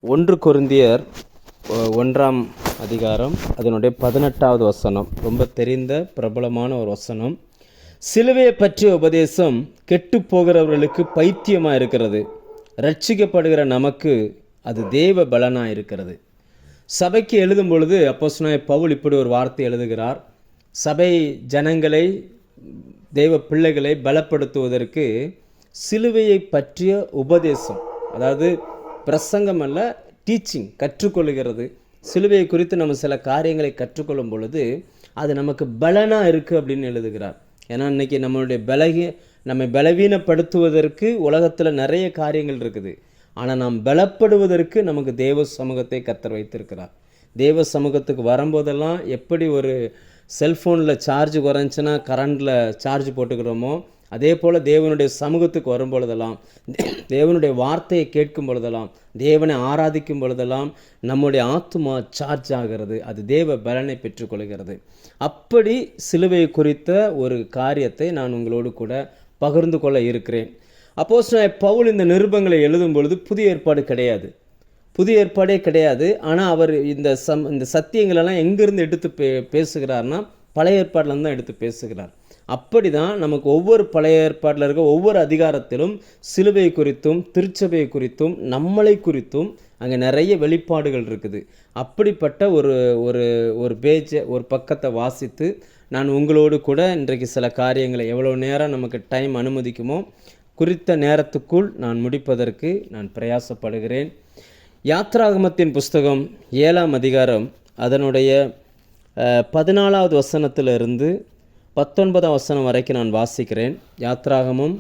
ஒன்று கொரிந்தியர் 1ஆம் அதிகாரம் அதனுடைய 18வது வசனம் ரொம்ப தெரிந்த பிரபலமான ஒரு வசனம். சிலுவையை பற்றிய உபதேசம் கெட்டு போகிறவர்களுக்கு பைத்தியமாக இருக்கிறது, ரட்சிக்கப்படுகிற நமக்கு அது தேவ பலனாக இருக்கிறது. சபைக்கு எழுதும் பொழுது அப்போஸ்தலனாகிய பவுல் இப்படி ஒரு வார்த்தை எழுதுகிறார். சபை ஜனங்களை, தேவ பிள்ளைகளை பலப்படுத்துவதற்கு சிலுவையை பற்றிய உபதேசம், அதாவது பிரசங்கம் அல்ல, டீச்சிங், கற்றுக்கொள்கிறது. சிலுவையை குறித்து நம்ம சில காரியங்களை கற்றுக்கொள்ளும் பொழுது அது நமக்கு பலனாக இருக்குது அப்படின்னு எழுதுகிறார். ஏன்னா இன்றைக்கி நம்மை பலவீனப்படுத்துவதற்கு உலகத்தில் நிறைய காரியங்கள் இருக்குது. ஆனால் நாம் பலப்படுவதற்கு நமக்கு தேவ சமூகத்தை கர்த்தர் வைத்திருக்கிறார். தேவ சமூகத்துக்கு வரும்போதெல்லாம் எப்படி ஒரு செல்ஃபோனில் சார்ஜ் குறைஞ்சின்னா கரண்டில் சார்ஜ் போட்டுக்கிறோமோ, அதே போல் தேவனுடைய சமூகத்துக்கு வரும்பொழுதெல்லாம், தேவனுடைய வார்த்தையை கேட்கும் பொழுதெல்லாம், தேவனை ஆராதிக்கும் பொழுதெல்லாம் நம்முடைய ஆத்துமா சார்ஜ் ஆகிறது. அது தேவ பலனை பெற்றுக்கொள்கிறது. அப்படி சிலுவை குறித்த ஒரு காரியத்தை நான் உங்களோடு கூட பகிர்ந்து கொள்ள இருக்கிறேன். அப்போஸ்தலனாகிய பவுல் இந்த நிருபங்களை எழுதும் பொழுது புதிய ஏற்பாடு கிடையாது, புதிய ஏற்பாடே கிடையாது. ஆனால் அவர் இந்த சத்தியங்களெல்லாம் எங்கேருந்து எடுத்து பேசுகிறார்னா பழைய ஏற்பாட்டிலேருந்து தான் எடுத்து பேசுகிறார். அப்படி தான் நமக்கு ஒவ்வொரு பழைய ஏற்பாட்டில் இருக்க ஒவ்வொரு அதிகாரத்திலும் சிலுவை குறித்தும் திருச்சபை குறித்தும் நம்மளை குறித்தும் அங்கே நிறைய வெளிப்பாடுகள் இருக்குது. அப்படிப்பட்ட ஒரு பேஜை, ஒரு பக்கத்தை வாசித்து நான் உங்களோடு கூட இன்றைக்கு சில காரியங்களை, எவ்வளோ நேரம் நமக்கு டைம் அனுமதிக்குமோ குறித்த நேரத்துக்குள் நான் முடிப்பதற்கு நான் பிரயாசப்படுகிறேன். யாத்ராகமத்தின் புஸ்தகம் 7ஆம் அதிகாரம் அதனுடைய 14வது வசனத்திலிருந்து 19ஆம் வசனம் வரைக்கும் நான் வாசிக்கிறேன். யாத்ராகமம்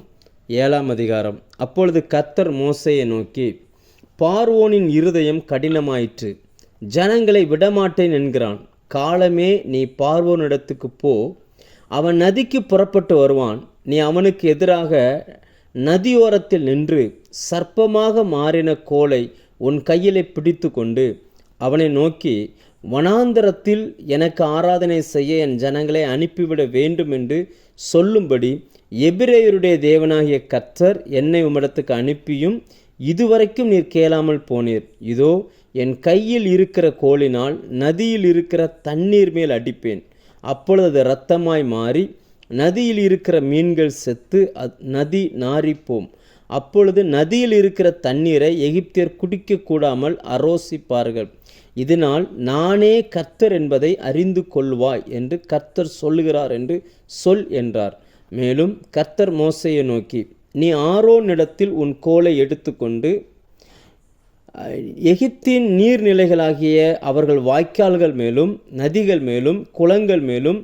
7ஆம் அதிகாரம். அப்பொழுது கர்த்தர் மோசேயை நோக்கி, பார்வோனின் இருதயம் கடினமாயிற்று, ஜனங்களை விடமாட்டேன் என்கிறான். காலமே நீ பார்வோனிடத்துக்கு போ, அவன் நதிக்கு புறப்பட்டு வருவான். நீ அவனுக்கு எதிராக நதியோரத்தில் நின்று சர்ப்பமாக மாறின கோலை உன் கையிலே பிடித்து கொண்டு அவனை நோக்கி, வனாந்தரத்தில் எனக்கு ஆராதனை செய்ய என் ஜனங்களை அனுப்பிவிட வேண்டும் என்று சொல்லும்படி எபிரேயருடைய தேவனாகிய கர்த்தர் என்னை உம்மிடத்துக்கு அனுப்பியும் இதுவரைக்கும் நீர் கேளாமல் போனீர். இதோ என் கையில் இருக்கிற கோலினால் நதியில் இருக்கிற தண்ணீர் மேல் அடிப்பேன். அப்பொழுது அது இரத்தமாய் மாறி நதியில் இருக்கிற மீன்கள் செத்து நதி நாறிப்போம். அப்பொழுது நதியில் இருக்கிற தண்ணீரை எகிப்தியர் குடிக்கக்கூடாமல் அரோசிப்பார்கள். இதனால் நானே கர்த்தர் என்பதை அறிந்து கொள்வாய் என்று கர்த்தர் சொல்லுகிறார் என்று சொல் என்றார். மேலும் கர்த்தர் மோசேயை நோக்கி, நீ ஆரோனிடத்தில் உன் கோலை எடுத்துக்கொண்டு எகிப்தின் நீர்நிலைகளாகிய அவர்கள் வாய்க்கால்கள் மேலும் நதிகள் மேலும் குளங்கள் மேலும்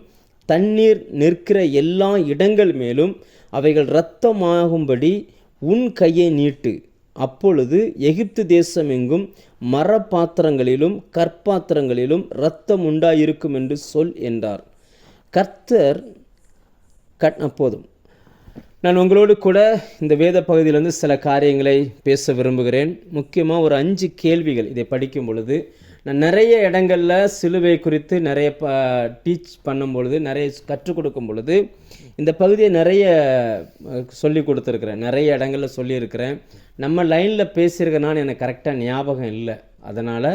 தண்ணீர் நிற்கிற எல்லா இடங்கள் மேலும் அவைகள் இரத்தமாகும்படி உன் கையை நீட்டு. அப்பொழுது எகிப்து தேசம் எங்கும் மரப்பாத்திரங்களிலும் கற்பாத்திரங்களிலும் இரத்தம் உண்டாயிருக்கும் என்று சொல் என்றார். கர்த்தர் போதும். நான் உங்களோடு கூட இந்த வேத பகுதியிலிருந்து சில காரியங்களை பேச விரும்புகிறேன். முக்கியமாக ஒரு 5 கேள்விகள் இதை படிக்கும் பொழுது, நான் நிறைய இடங்களில் சிலுவை குறித்து நிறைய டீச் பண்ணும் பொழுது, நிறைய கற்றுக் கொடுக்கும் பொழுது இந்த பகுதியை நிறைய சொல்லி கொடுத்துருக்குறேன், நிறைய இடங்களில் சொல்லியிருக்கிறேன். நம்ம லைனில் பேசியிருக்கனால எனக்கு கரெக்டாக ஞாபகம் இல்லை. அதனால்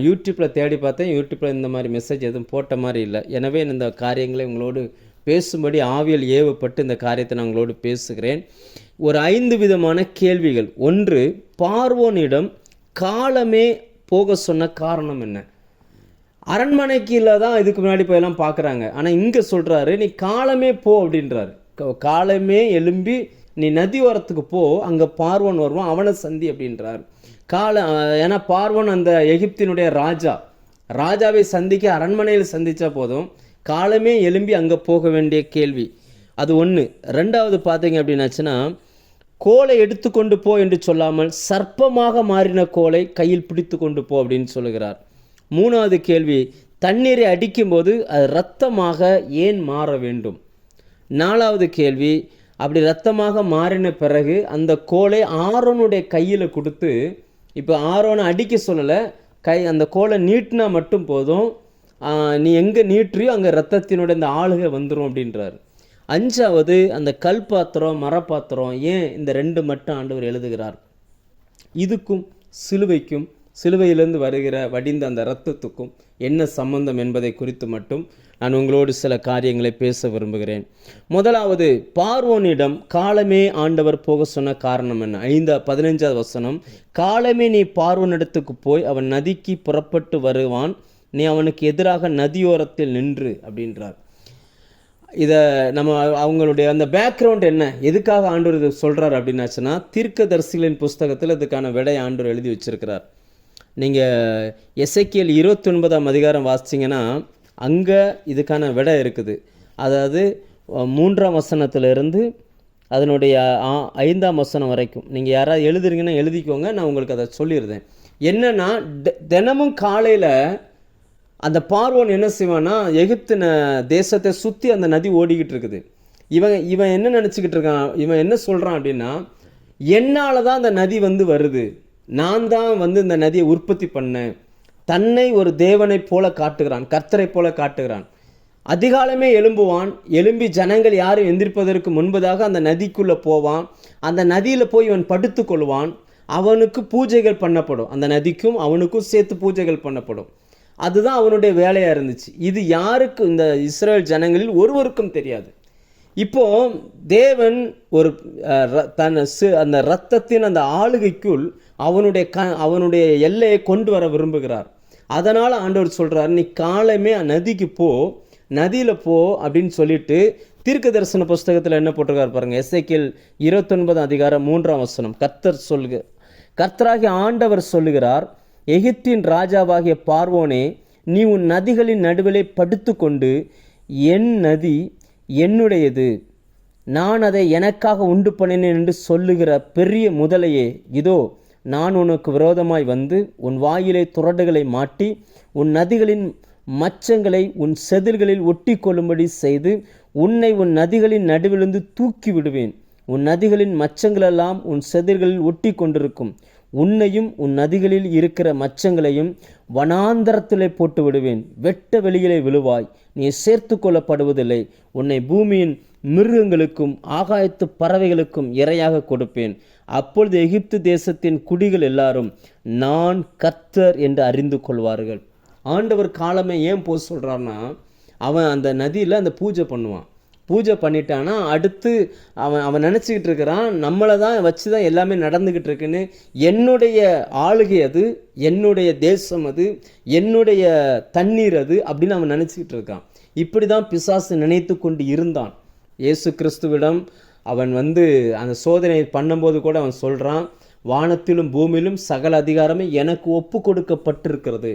யூடியூப்பில் தேடி பார்த்தேன், யூடியூப்பில் இந்த மாதிரி மெசேஜ் எதுவும் போட்ட மாதிரி இல்லை. எனவே இந்த காரியங்களை உங்களோடு பேசும்படி ஆவியல் ஏவப்பட்டு இந்த காரியத்தை நான் உங்களோடு பேசுகிறேன். ஒரு 5 விதமான கேள்விகள். 1, பார்வோனிடம் காலமே போக சொன்ன காரணம் என்ன? அரண்மனைக்குள்ள தான் இதுக்கு முன்னாடி போயெல்லாம் பார்க்குறாங்க. ஆனால் இங்கே சொல்கிறாரு, நீ காலமே போ அப்படின்றாரு. காலமே எழும்பி நீ நதி ஓரத்துக்கு போ, அங்கே பார்வோன் வருவான், அவனை சந்தி அப்படின்றார். ஏன்னா பார்வோன் அந்த எகிப்தினுடைய ராஜாவை சந்திக்க அரண்மனையில் சந்தித்தா போதும், காலமே எழும்பி அங்கே போக வேண்டிய கேள்வி. அது 1. 2வது பார்த்தீங்க அப்படின்னாச்சுன்னா, கோலை எடுத்துக்கொண்டு போ என்று சொல்லாமல் சர்ப்பமாக மாறின கோலை கையில் பிடித்து கொண்டு போ அப்படின்னு சொல்லுகிறார். 3வது கேள்வி, தண்ணீரை அடிக்கும்போது அது இரத்தமாக ஏன் மாற வேண்டும்? 4வது கேள்வி, அப்படி இரத்தமாக மாறின பிறகு அந்த கோலை ஆரோனுடைய கையில் கொடுத்து, இப்போ ஆரோனை அடிக்க சொல்லலை, அந்த கோலை நீட்டினா மட்டும் போதும், நீ எங்கே நீட்டுறியோ அங்கே இரத்தத்தினுடைய இந்த ஆளுகை வந்துடும் அப்படின்றார். 5வது, அந்த கல் பாத்திரம் மரப்பாத்திரம், ஏன் இந்த 2 மட்டும் ஆண்டவர் எழுதுகிறார்? இதுக்கும் சிலுவைக்கும் சிலுவையிலிருந்து வருகிற வடிந்த அந்த இரத்தத்துக்கும் என்ன சம்பந்தம் என்பதை குறித்து மட்டும் நான் உங்களோடு சில காரியங்களை பேச விரும்புகிறேன். முதலாவது, பார்வோனிடம் காலமே ஆண்டவர் போக சொன்ன காரணம் என்ன? 15வது வசனம், காலமே நீ பார்வோனிடத்துக்கு போய் அவன் நதிக்கு புறப்பட்டு வருவான், நீ அவனுக்கு எதிராக நதியோரத்தில் நின்று அப்படின்றார். இதை நம்ம அவங்களுடைய அந்த பேக்ரவுண்ட் என்ன, எதுக்காக ஆண்டவர் இது சொல்கிறார் அப்படின்னாச்சுன்னா, தீர்க்கதரிசிகளின் புஸ்தகத்தில் இதுக்கான விடை ஆண்டவர் எழுதி வச்சிருக்கிறார். நீங்கள் எசேக்கியேல் 29ஆம் அதிகாரம் வாசிச்சிங்கன்னா அங்கே இதுக்கான விடை இருக்குது. அதாவது 3ஆம் வசனத்திலிருந்து அதனுடைய 5ஆம் வசனம் வரைக்கும் நீங்கள் யாராவது எழுதுறீங்கன்னா எழுதிக்கோங்க, நான் உங்களுக்கு அதை சொல்லிடுறேன். என்னென்னா, தினமும் காலையில் அந்த பார்வோன் என்ன செய்வான்னா, எகிப்து தேசத்தை சுற்றி அந்த நதி ஓடிக்கிட்டு இருக்குது. இவன் என்ன நினச்சிக்கிட்டு இருக்கான், இவன் என்ன சொல்கிறான் அப்படின்னா, என்னால் தான் அந்த நதி வருது, நான் தான் இந்த நதியை உற்பத்தி பண்ணேன். தன்னை ஒரு தேவனை போல காட்டுகிறான், கர்த்தரை போல காட்டுகிறான். அதிகாலமே எழும்பி ஜனங்கள் யாரும் எந்திரிப்பதற்கு முன்பதாக அந்த நதிக்குள்ளே போவான். அந்த நதியில் போய் இவன் படுத்து கொள்வான். அவனுக்கு பூஜைகள் பண்ணப்படும், அந்த நதிக்கும் அவனுக்கும் சேர்த்து பூஜைகள் பண்ணப்படும். அதுதான் அவனுடைய வேலையாக இருந்துச்சு. இது யாருக்கு, இந்த இஸ்ரேல் ஜனங்களில் ஒருவருக்கும் தெரியாது. இப்போ தேவன் ஒரு அந்த இரத்தத்தின் அந்த ஆளுகைக்குள் அவனுடைய எல்லையை கொண்டு வர விரும்புகிறார். அதனால் ஆண்டவர் சொல்கிறார், நீ காலமே நதிக்கு போ, நதியில் போ அப்படின்னு சொல்லிட்டு தீர்க்க தரிசன புஸ்தகத்தில் என்ன போட்டிருக்கார் பாருங்கள். எசேக்கியேல் 29 அதிகாரம் 3ஆம் வசனம், கர்த்தராகிய ஆண்டவர் சொல்லுகிறார், எகிப்தின் ராஜாவாகிய பார்வோனே, நீ உன் நதிகளின் நடுவிலே படுத்து கொண்டு, என் நதி என்னுடையது, நான் அதை எனக்காக உண்டு பண்ணினேன் என்று சொல்லுகிற பெரிய முதலையே, இதோ நான் உனக்கு விரோதமாய் உன் வாயிலே துறடுகளை மாட்டி உன் நதிகளின் மச்சங்களை உன் செதில்களில் ஒட்டி கொள்ளும்படி செய்து உன்னை உன் நதிகளின் நடுவிலிருந்து தூக்கி விடுவேன். உன் நதிகளின் மச்சங்களெல்லாம் உன் செதில்களில் ஒட்டி கொண்டிருக்கும். உன்னையும் உன் நதிகளில் இருக்கிற மச்சங்களையும் வனாந்தரத்திலே போட்டு விடுவேன். வெட்ட வெளியிலே விழுவாய், நீ சேர்த்து கொள்ளப்படுவதில்லை. உன்னை பூமியின் மிருகங்களுக்கும் ஆகாயத்து பறவைகளுக்கும் இரையாக கொடுப்பேன். அப்பொழுது எகிப்து தேசத்தின் குடிகள் எல்லாரும் நான் கர்த்தர் என்று அறிந்து கொள்வார்கள். ஆண்டவர் காலமே ஏன் போக சொல்கிறான்னா, அவன் அந்த நதியில் அந்த பூஜை பண்ணுவான். பூஜை பண்ணிட்டான்னா அடுத்து அவன் நினச்சிக்கிட்டு இருக்கிறான், நம்மளை தான் வச்சு தான் எல்லாமே நடந்துக்கிட்டு இருக்குன்னு. என்னுடைய ஆளுகை அது, என்னுடைய தேசம் அது, என்னுடைய தண்ணீர் அது அப்படின்னு அவன் நினச்சிக்கிட்டு இருக்கான். இப்படி தான் பிசாசு நினைத்து கொண்டு இருந்தான். இயேசு கிறிஸ்துவிடம் அவன் அந்த சோதனை பண்ணும்போது கூட அவன் சொல்கிறான், வானத்திலும் பூமியிலும் சகல அதிகாரமே எனக்கு ஒப்பு கொடுக்கப்பட்டிருக்கிறது,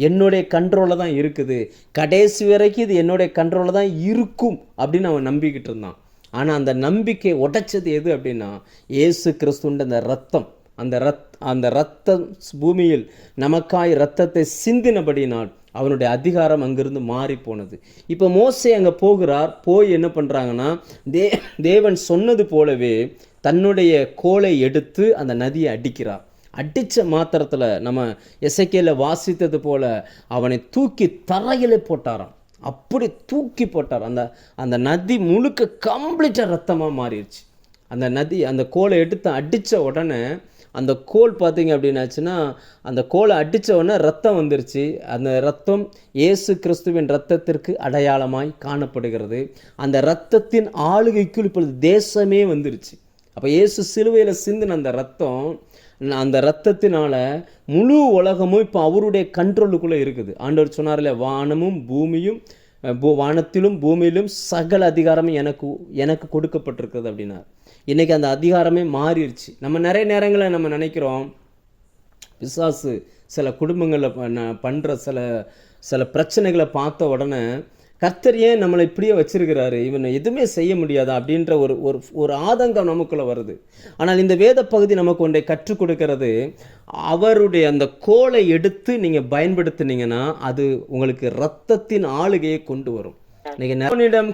என்னுடைய கண்ட்ரோலில் தான் இருக்குது, கடைசி வரைக்கும் இது என்னுடைய கண்ட்ரோலில் தான் இருக்கும் அப்படின்னு அவன் நம்பிக்கிட்டு இருந்தான். ஆனால் அந்த நம்பிக்கை உடைச்சது எது அப்படின்னா, இயேசு கிறிஸ்துவின் அந்த ரத்தம், அந்த ரத்தம் பூமியில் நமக்காய் ரத்தத்தை சிந்தினபடினால் அவனுடைய அதிகாரம் அங்கிருந்து மாறி போனது. இப்போ மோசே அங்கே போகிறார். போய் என்ன பண்ணுறாங்கன்னா, தேவன் சொன்னது போலவே தன்னுடைய கோலை எடுத்து அந்த நதியை அடிக்கிறார். அடித்த மாத்திரத்தில் நம்ம எசேக்கியேல வாசித்தது போல அவனை தூக்கி தரையிலே போட்டாராம். அப்படி தூக்கி போட்டார். அந்த நதி முழுக்க கம்ப்ளீட்டாக ரத்தமாக மாறிடுச்சு. அந்த நதி அந்த கோலை எடுத்து அடித்த உடனே அந்த கோல் பார்த்தீங்க அப்படின்னாச்சுன்னா, அந்த கோலை அடித்த உடனே ரத்தம் வந்துருச்சு. அந்த ரத்தம் இயேசு கிறிஸ்துவின் இரத்தத்திற்கு அடையாளமாய் காணப்படுகிறது. அந்த இரத்தத்தின் ஆளுகைக்குள் இப்பொழுது தேசமே வந்துருச்சு. அப்போ இயேசு சிலுவையில் சிந்தின அந்த ரத்தம், அந்த இரத்தத்தினால முழு உலகமும் இப்போ அவருடைய கண்ட்ரோலுக்குள்ளே இருக்குது. ஆண்டவர் சொன்னார்ல, வானமும் பூமியும் வானத்திலும் பூமியிலும் சகல அதிகாரமும் எனக்கு கொடுக்கப்பட்டிருக்கிறது அப்படின்னார். இன்றைக்கி அந்த அதிகாரமே மாறிடுச்சு. நம்ம நிறைய நேரங்களில் நம்ம நினைக்கிறோம், பிசாசு சில குடும்பங்களில் பண்ணுற சில பிரச்சனைகளை பார்த்த உடனே கர்த்தர் ஏன் நம்மளை இப்படியே வச்சிருக்கிறாரு, இவனை எதுவுமே செய்ய முடியாதா அப்படின்ற ஒரு ஆதங்கம் நமக்குள்ளே வருது. ஆனால் இந்த வேத பகுதி நமக்கு ஒன்றை கற்றுக் கொடுக்கிறது, அவருடைய அந்த கோலை எடுத்து நீங்கள் பயன்படுத்தினீங்கன்னா அது உங்களுக்கு இரத்தத்தின் ஆளுகையை கொண்டு வரும். இன்னைக்கு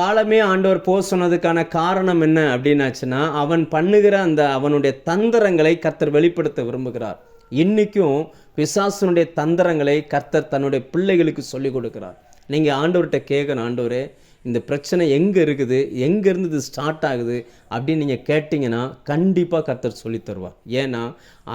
காலமே ஆண்டவர் போக சொன்னதுக்கான காரணம் என்ன அப்படின்னாச்சுன்னா, அவன் பண்ணுகிற அவனுடைய தந்திரங்களை கர்த்தர் வெளிப்படுத்த விரும்புகிறார். இன்னைக்கும் பிசாசனுடைய தந்திரங்களை கர்த்தர் தன்னுடைய பிள்ளைகளுக்கு சொல்லிக் கொடுக்கிறார். நீங்கள் ஆண்டவர்கிட்ட கேட்கணும், ஆண்டவரே இந்த பிரச்சனை எங்கே இருக்குது, எங்கேருந்து இது ஸ்டார்ட் ஆகுது, அப்படின்னு நீங்கள் கேட்டிங்கன்னா கண்டிப்பாக கர்த்தர் சொல்லி தருவார். ஏன்னா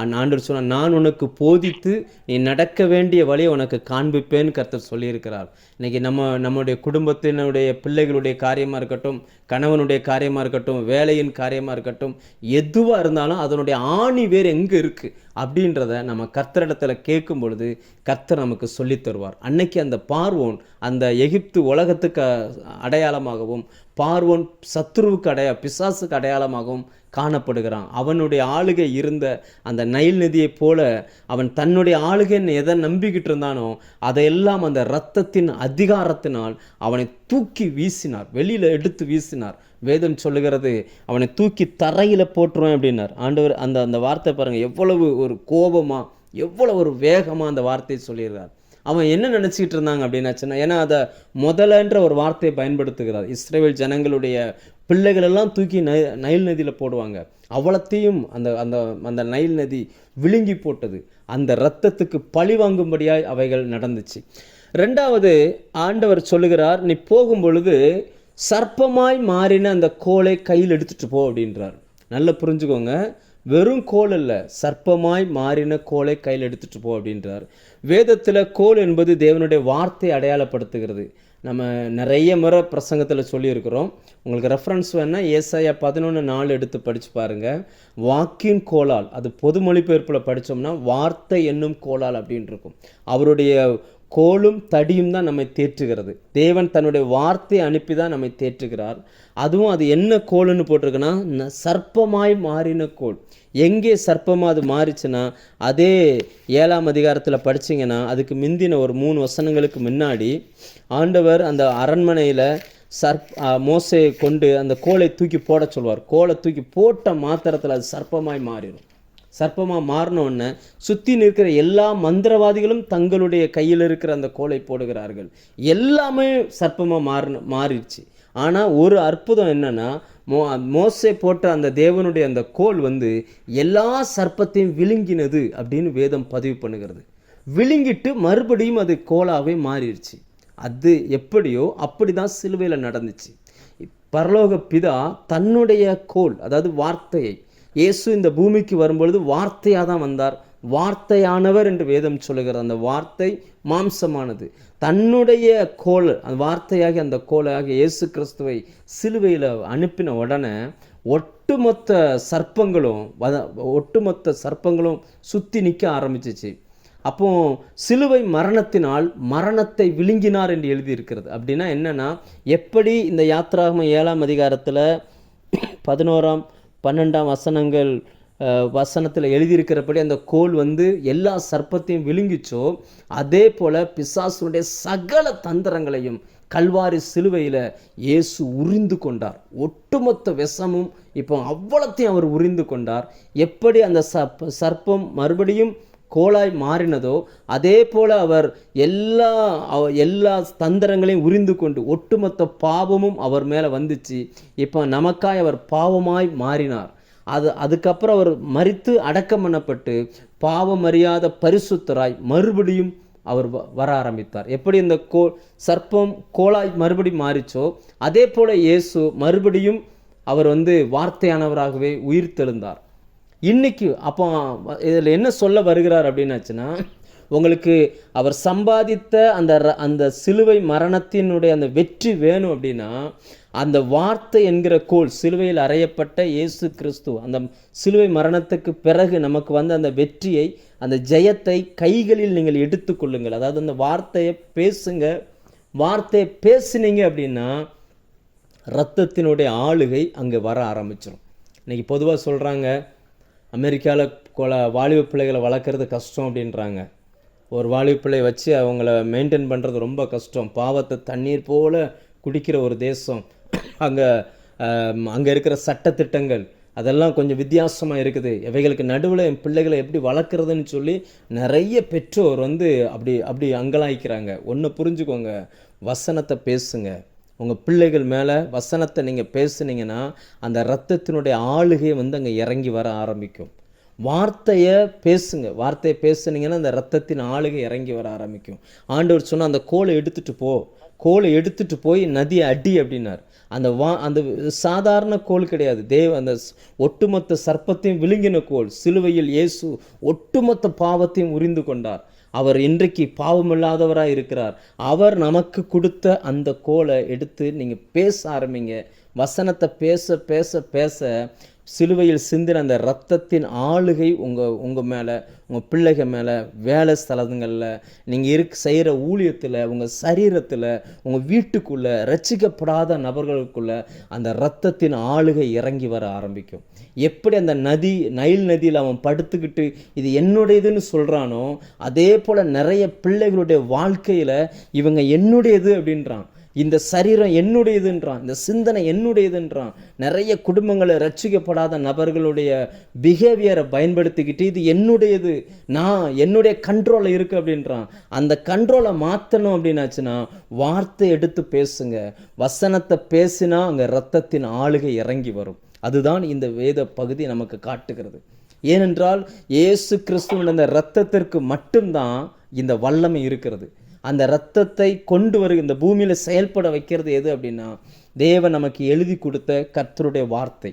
ஆண்டவர் சொன்னால், நான் உனக்கு போதித்து நீ நடக்க வேண்டிய வழியை உனக்கு காண்பிப்பேன்னு கர்த்தர் சொல்லியிருக்கிறார். இன்றைக்கி நம்முடைய குடும்பத்தினுடைய பிள்ளைகளுடைய காரியமாக இருக்கட்டும், கணவனுடைய காரியமாக இருக்கட்டும், வேலையின் காரியமாக இருக்கட்டும், எதுவாக இருந்தாலும் அதனுடைய ஆணி வேறு எங்கே இருக்குது அப்படின்றத நம்ம கர்த்தரிடத்தில் கேட்கும் பொழுது கர்த்தர் நமக்கு சொல்லி தருவார். அன்னைக்கு அந்த பார்வோன் அந்த எகிப்து உலகத்துக்கு அடையாளமாகவும், பார்வோன் சத்ருவுக்கு பிசாசுக்கு அடையாளமாகவும் காணப்படுகிறான். அவனுடைய ஆளுகை இருந்த அந்த நைல் நதியைப் போல அவன் தன்னுடைய ஆளுகைன்னு எதை நம்பிக்கிட்டு இருந்தானோ அதையெல்லாம் அந்த இரத்தத்தின் அதிகாரத்தினால் அவனை தூக்கி வீசினார், வெளியில் எடுத்து வீசினார். வேதம் சொல்லுகிறது, அவனை தூக்கி தரையில் போட்டுருவேன் அப்படின்னார் ஆண்டவர். அந்த வார்த்தை பாருங்கள், எவ்வளவு ஒரு கோபமாக, எவ்வளோ ஒரு வேகமாக அந்த வார்த்தையை சொல்லியிருக்கார். அவன் என்ன நினச்சிக்கிட்டு இருந்தாங்க அப்படின்னாச்சுன்னா, ஏன்னா அதை முதலன்ற ஒரு வார்த்தையை பயன்படுத்துகிறார். இஸ்ரவேல் ஜனங்களுடைய பிள்ளைகளெல்லாம் தூக்கி நைல் நதியில் போடுவாங்க. அவ்வளத்தையும் அந்த அந்த அந்த நைல் நதி விழுங்கி போட்டது. அந்த இரத்தத்துக்கு பழி வாங்கும்படியாய் அவைகள் நடந்துச்சு. ரெண்டாவது ஆண்டவர் சொல்லுகிறார், நீ போகும் பொழுது சர்ப்பமாய் மாறின அந்த கோலை கையில் எடுத்துகிட்டு போ அப்படின்றார். நல்லா புரிஞ்சுக்கோங்க, வெறும் கோல் அல்ல, சர்ப்பமாய் மாறின கோலை கையில் எடுத்துகிட்டு போ அப்படின்றார். வேதத்தில் கோல் என்பது தேவனுடைய வார்த்தை அடையாளப்படுத்துகிறது. நம்ம நிறைய முறை பிரசங்கத்தில் சொல்லியிருக்கிறோம். உங்களுக்கு ரெஃபரன்ஸ் வேணால் ஏசாயா 11:4 எடுத்து படித்து பாருங்கள். வாக்கின் கோலால், அது பொது மொழிபெயர்ப்பில் படித்தோம்னா வார்த்தை என்னும் கோலால் அப்படின்னு இருக்கும். அவருடைய கோலும் தடியும் தான் நம்மை தேற்றுகிறது. தேவன் தன்னுடைய வார்த்தையை அனுப்பி தான் நம்மை தேற்றுகிறார். அதுவும் அது என்ன கோல்னு போட்டிருக்குன்னா, சர்ப்பமாய் மாறின கோல். எங்கே சர்ப்பமாக அது மாறிச்சுன்னா, அதே 7ஆம் அதிகாரத்தில் படிச்சிங்கன்னா அதுக்கு முந்தின ஒரு 3 வசனங்களுக்கு முன்னாடி ஆண்டவர் அந்த அரண்மனையில் மோசையை கொண்டு அந்த கோலை தூக்கி போட சொல்வார். கோலை தூக்கி போட்ட மாத்திரத்தில் அது சர்ப்பமாய் மாறிடும். சர்ப்பமாக மாறினோடனே சுற்றி நிற்கிற எல்லா மந்திரவாதிகளும் தங்களுடைய கையில் இருக்கிற அந்த கோலை போடுகிறார்கள். எல்லாமே சர்ப்பமாக மாறிடுச்சு. ஆனால் ஒரு அற்புதம் என்னன்னா, மோசே போட்ட அந்த தேவனுடைய அந்த கோல் எல்லா சர்ப்பத்தையும் விழுங்கினது அப்படின்னு வேதம் பதிவு பண்ணுகிறது. விழுங்கிட்டு மறுபடியும் அது கோலாகவே மாறிடுச்சு. அது எப்படியோ அப்படி தான் சிலுவையில் நடந்துச்சு. பரலோக பிதா தன்னுடைய கோல், அதாவது வார்த்தையை, இயேசு இந்த பூமிக்கு வரும்பொழுது வார்த்தையாக தான் வந்தார். வார்த்தையானவர் என்று வேதம் சொல்லுகிறது. அந்த வார்த்தை மாம்சமானது. தன்னுடைய கோல், அந்த வார்த்தையாகி அந்த கோலாக இயேசு கிறிஸ்துவை சிலுவையில் அனுப்பின உடனே ஒட்டுமொத்த சர்ப்பங்களும் சுற்றி நிற்க ஆரம்பிச்சிச்சு. அப்போ சிலுவை மரணத்தினால் மரணத்தை விழுங்கினார் என்று எழுதியிருக்கிறது. அப்படின்னா என்னன்னா, எப்படி இந்த யாத்திராகம 7ஆம் அதிகாரத்தில் 11, 12 வசனத்தில் எழுதியிருக்கிறபடி அந்த கோல் எல்லா சர்ப்பத்தையும் விழுங்கிச்சோ, அதே போல் பிசாசுடைய சகல தந்திரங்களையும் கல்வாரி சிலுவையில் இயேசு உரிந்து கொண்டார். ஒட்டுமொத்த விஷமும் இப்போ அவ்வளத்தையும் அவர் உரிந்து கொண்டார். எப்படி அந்த சர்ப்பம் மறுபடியும் கோலாய் மாறினதோ அதே போல் அவர் எல்லா தந்திரங்களையும் உரிந்து கொண்டு ஒட்டுமொத்த பாவமும் அவர் மேலே வந்துச்சு. இப்போ நமக்காய் அவர் பாவமாய் மாறினார். அதுக்கப்புறம் அவர் மரித்து அடக்கம் பண்ணப்பட்டு பாவம் அறியாத பரிசுத்தராய் மறுபடியும் அவர் வர ஆரம்பித்தார். எப்படி இந்த சர்ப்பம் கோலாய் மறுபடியும் மாறிச்சோ அதே போல் இயேசு மறுபடியும் அவர் வார்த்தையானவராகவே உயிர் தெழுந்தார். இன்னைக்கு அப்போ இதில் என்ன சொல்ல வருகிறார் அப்படின்னாச்சுன்னா, உங்களுக்கு அவர் சம்பாதித்த அந்த சிலுவை மரணத்தினுடைய அந்த வெற்றி வேணும் அப்படின்னா, அந்த வார்த்தை என்கிற கோல், சிலுவையில் அறையப்பட்ட இயேசு கிறிஸ்து, அந்த சிலுவை மரணத்துக்கு பிறகு நமக்கு அந்த வெற்றியை, அந்த ஜெயத்தை கைகளில் நீங்கள் எடுத்துக்கொள்ளுங்கள். அதாவது அந்த வார்த்தையை பேசுங்க. வார்த்தையை பேசுனீங்க அப்படின்னா இரத்தத்தினுடைய ஆளுகை அங்கே வர ஆரம்பிச்சிடும். இன்றைக்கி பொதுவாக சொல்கிறாங்க, அமெரிக்காவில் வாலிப பிள்ளைகளை வளர்க்குறது கஷ்டம் அப்படின்றாங்க. ஒரு வாலிப பிள்ளையை வச்சு அவங்கள மெயின்டைன் பண்ணுறது ரொம்ப கஷ்டம். பாவத்தை தண்ணீர் போல் குடிக்கிற ஒரு தேசம். அங்கே இருக்கிற சட்டத்திட்டங்கள் அதெல்லாம் கொஞ்சம் வித்தியாசமாக இருக்குது. இவைகளுக்கு நடுவில் என் பிள்ளைகளை எப்படி வளர்க்குறதுன்னு சொல்லி நிறைய பெற்றோர் அப்படி அங்கலாய்க்கிறாங்க. ஒன்று புரிஞ்சுக்கோங்க, வசனத்தை பேசுங்க. உங்கள் பிள்ளைகள் மேலே வசனத்தை நீங்கள் பேசுனீங்கன்னா அந்த இரத்தத்தினுடைய ஆளுகையை அங்கே இறங்கி வர ஆரம்பிக்கும். வார்த்தையை பேசுங்க. வார்த்தையை பேசுனீங்கன்னா அந்த இரத்தத்தின் ஆளுகை இறங்கி வர ஆரம்பிக்கும். ஆண்டவர் சொன்னால் அந்த கோலை எடுத்துகிட்டு போ, கோலை எடுத்துட்டு போய் நதியை அடி அப்படின்னார். அந்த சாதாரண கோல் கிடையாது, அந்த ஒட்டுமொத்த சர்ப்பத்தையும் விழுங்கின கோல். சிலுவையில் இயேசு ஒட்டுமொத்த பாவத்தையும் உரிந்து கொண்டார். அவர் இன்றைக்கு பாவமில்லாதவராக இருக்கிறார். அவர் நமக்கு கொடுத்த அந்த கோலை எடுத்து நீங்கள் பேச ஆரம்பிங்க. வசனத்தை பேச பேச பேச சிலுவையில் சிந்தின அந்த இரத்தத்தின் ஆளுகை உங்கள் மேலே, உங்கள் பிள்ளைகள் மேலே, வேலை ஸ்தலங்களில், நீங்கள் செய்கிற ஊழியத்தில், உங்கள் சரீரத்தில், உங்கள் வீட்டுக்குள்ளே, ரட்சிக்கப்படாத நபர்களுக்குள்ளே அந்த இரத்தத்தின் ஆளுகை இறங்கி வர ஆரம்பிக்கும். எப்படி அந்த நைல் நதியில் அவன் படுத்துக்கிட்டு இது என்னுடையதுன்னு சொல்கிறானோ, அதே போல் நிறைய பிள்ளைகளுடைய வாழ்க்கையில் இவங்க என்னுடையது அப்படின்றான். இந்த சரீரம் என்னுடையதுன்றான், இந்த சிந்தனை என்னுடையதுன்றான். நிறைய குடும்பங்களை ரட்சிக்கப்படாத நபர்களுடைய பிஹேவியரை பயன்படுத்திக்கிட்டு இது என்னுடையது, என்னுடைய கண்ட்ரோலில் இருக்குது அப்படின்றான். அந்த கண்ட்ரோலை மாற்றணும் அப்படின்னாச்சுன்னா வார்த்தை எடுத்து பேசுங்க. வசனத்தை பேசினா அங்கே இரத்தத்தின் ஆளுகை இறங்கி வரும். அதுதான் இந்த வேத பகுதி நமக்கு காட்டுகிறது. ஏனென்றால் இயேசு கிறிஸ்துவின் அந்த இரத்தத்திற்கு மட்டும்தான் இந்த வல்லமை இருக்கிறது. அந்த இரத்தத்தை கொண்டு இந்த பூமியில் செயல்பட வைக்கிறது எது அப்படின்னா தேவன் நமக்கு எழுதி கொடுத்த கர்த்தருடைய வார்த்தை.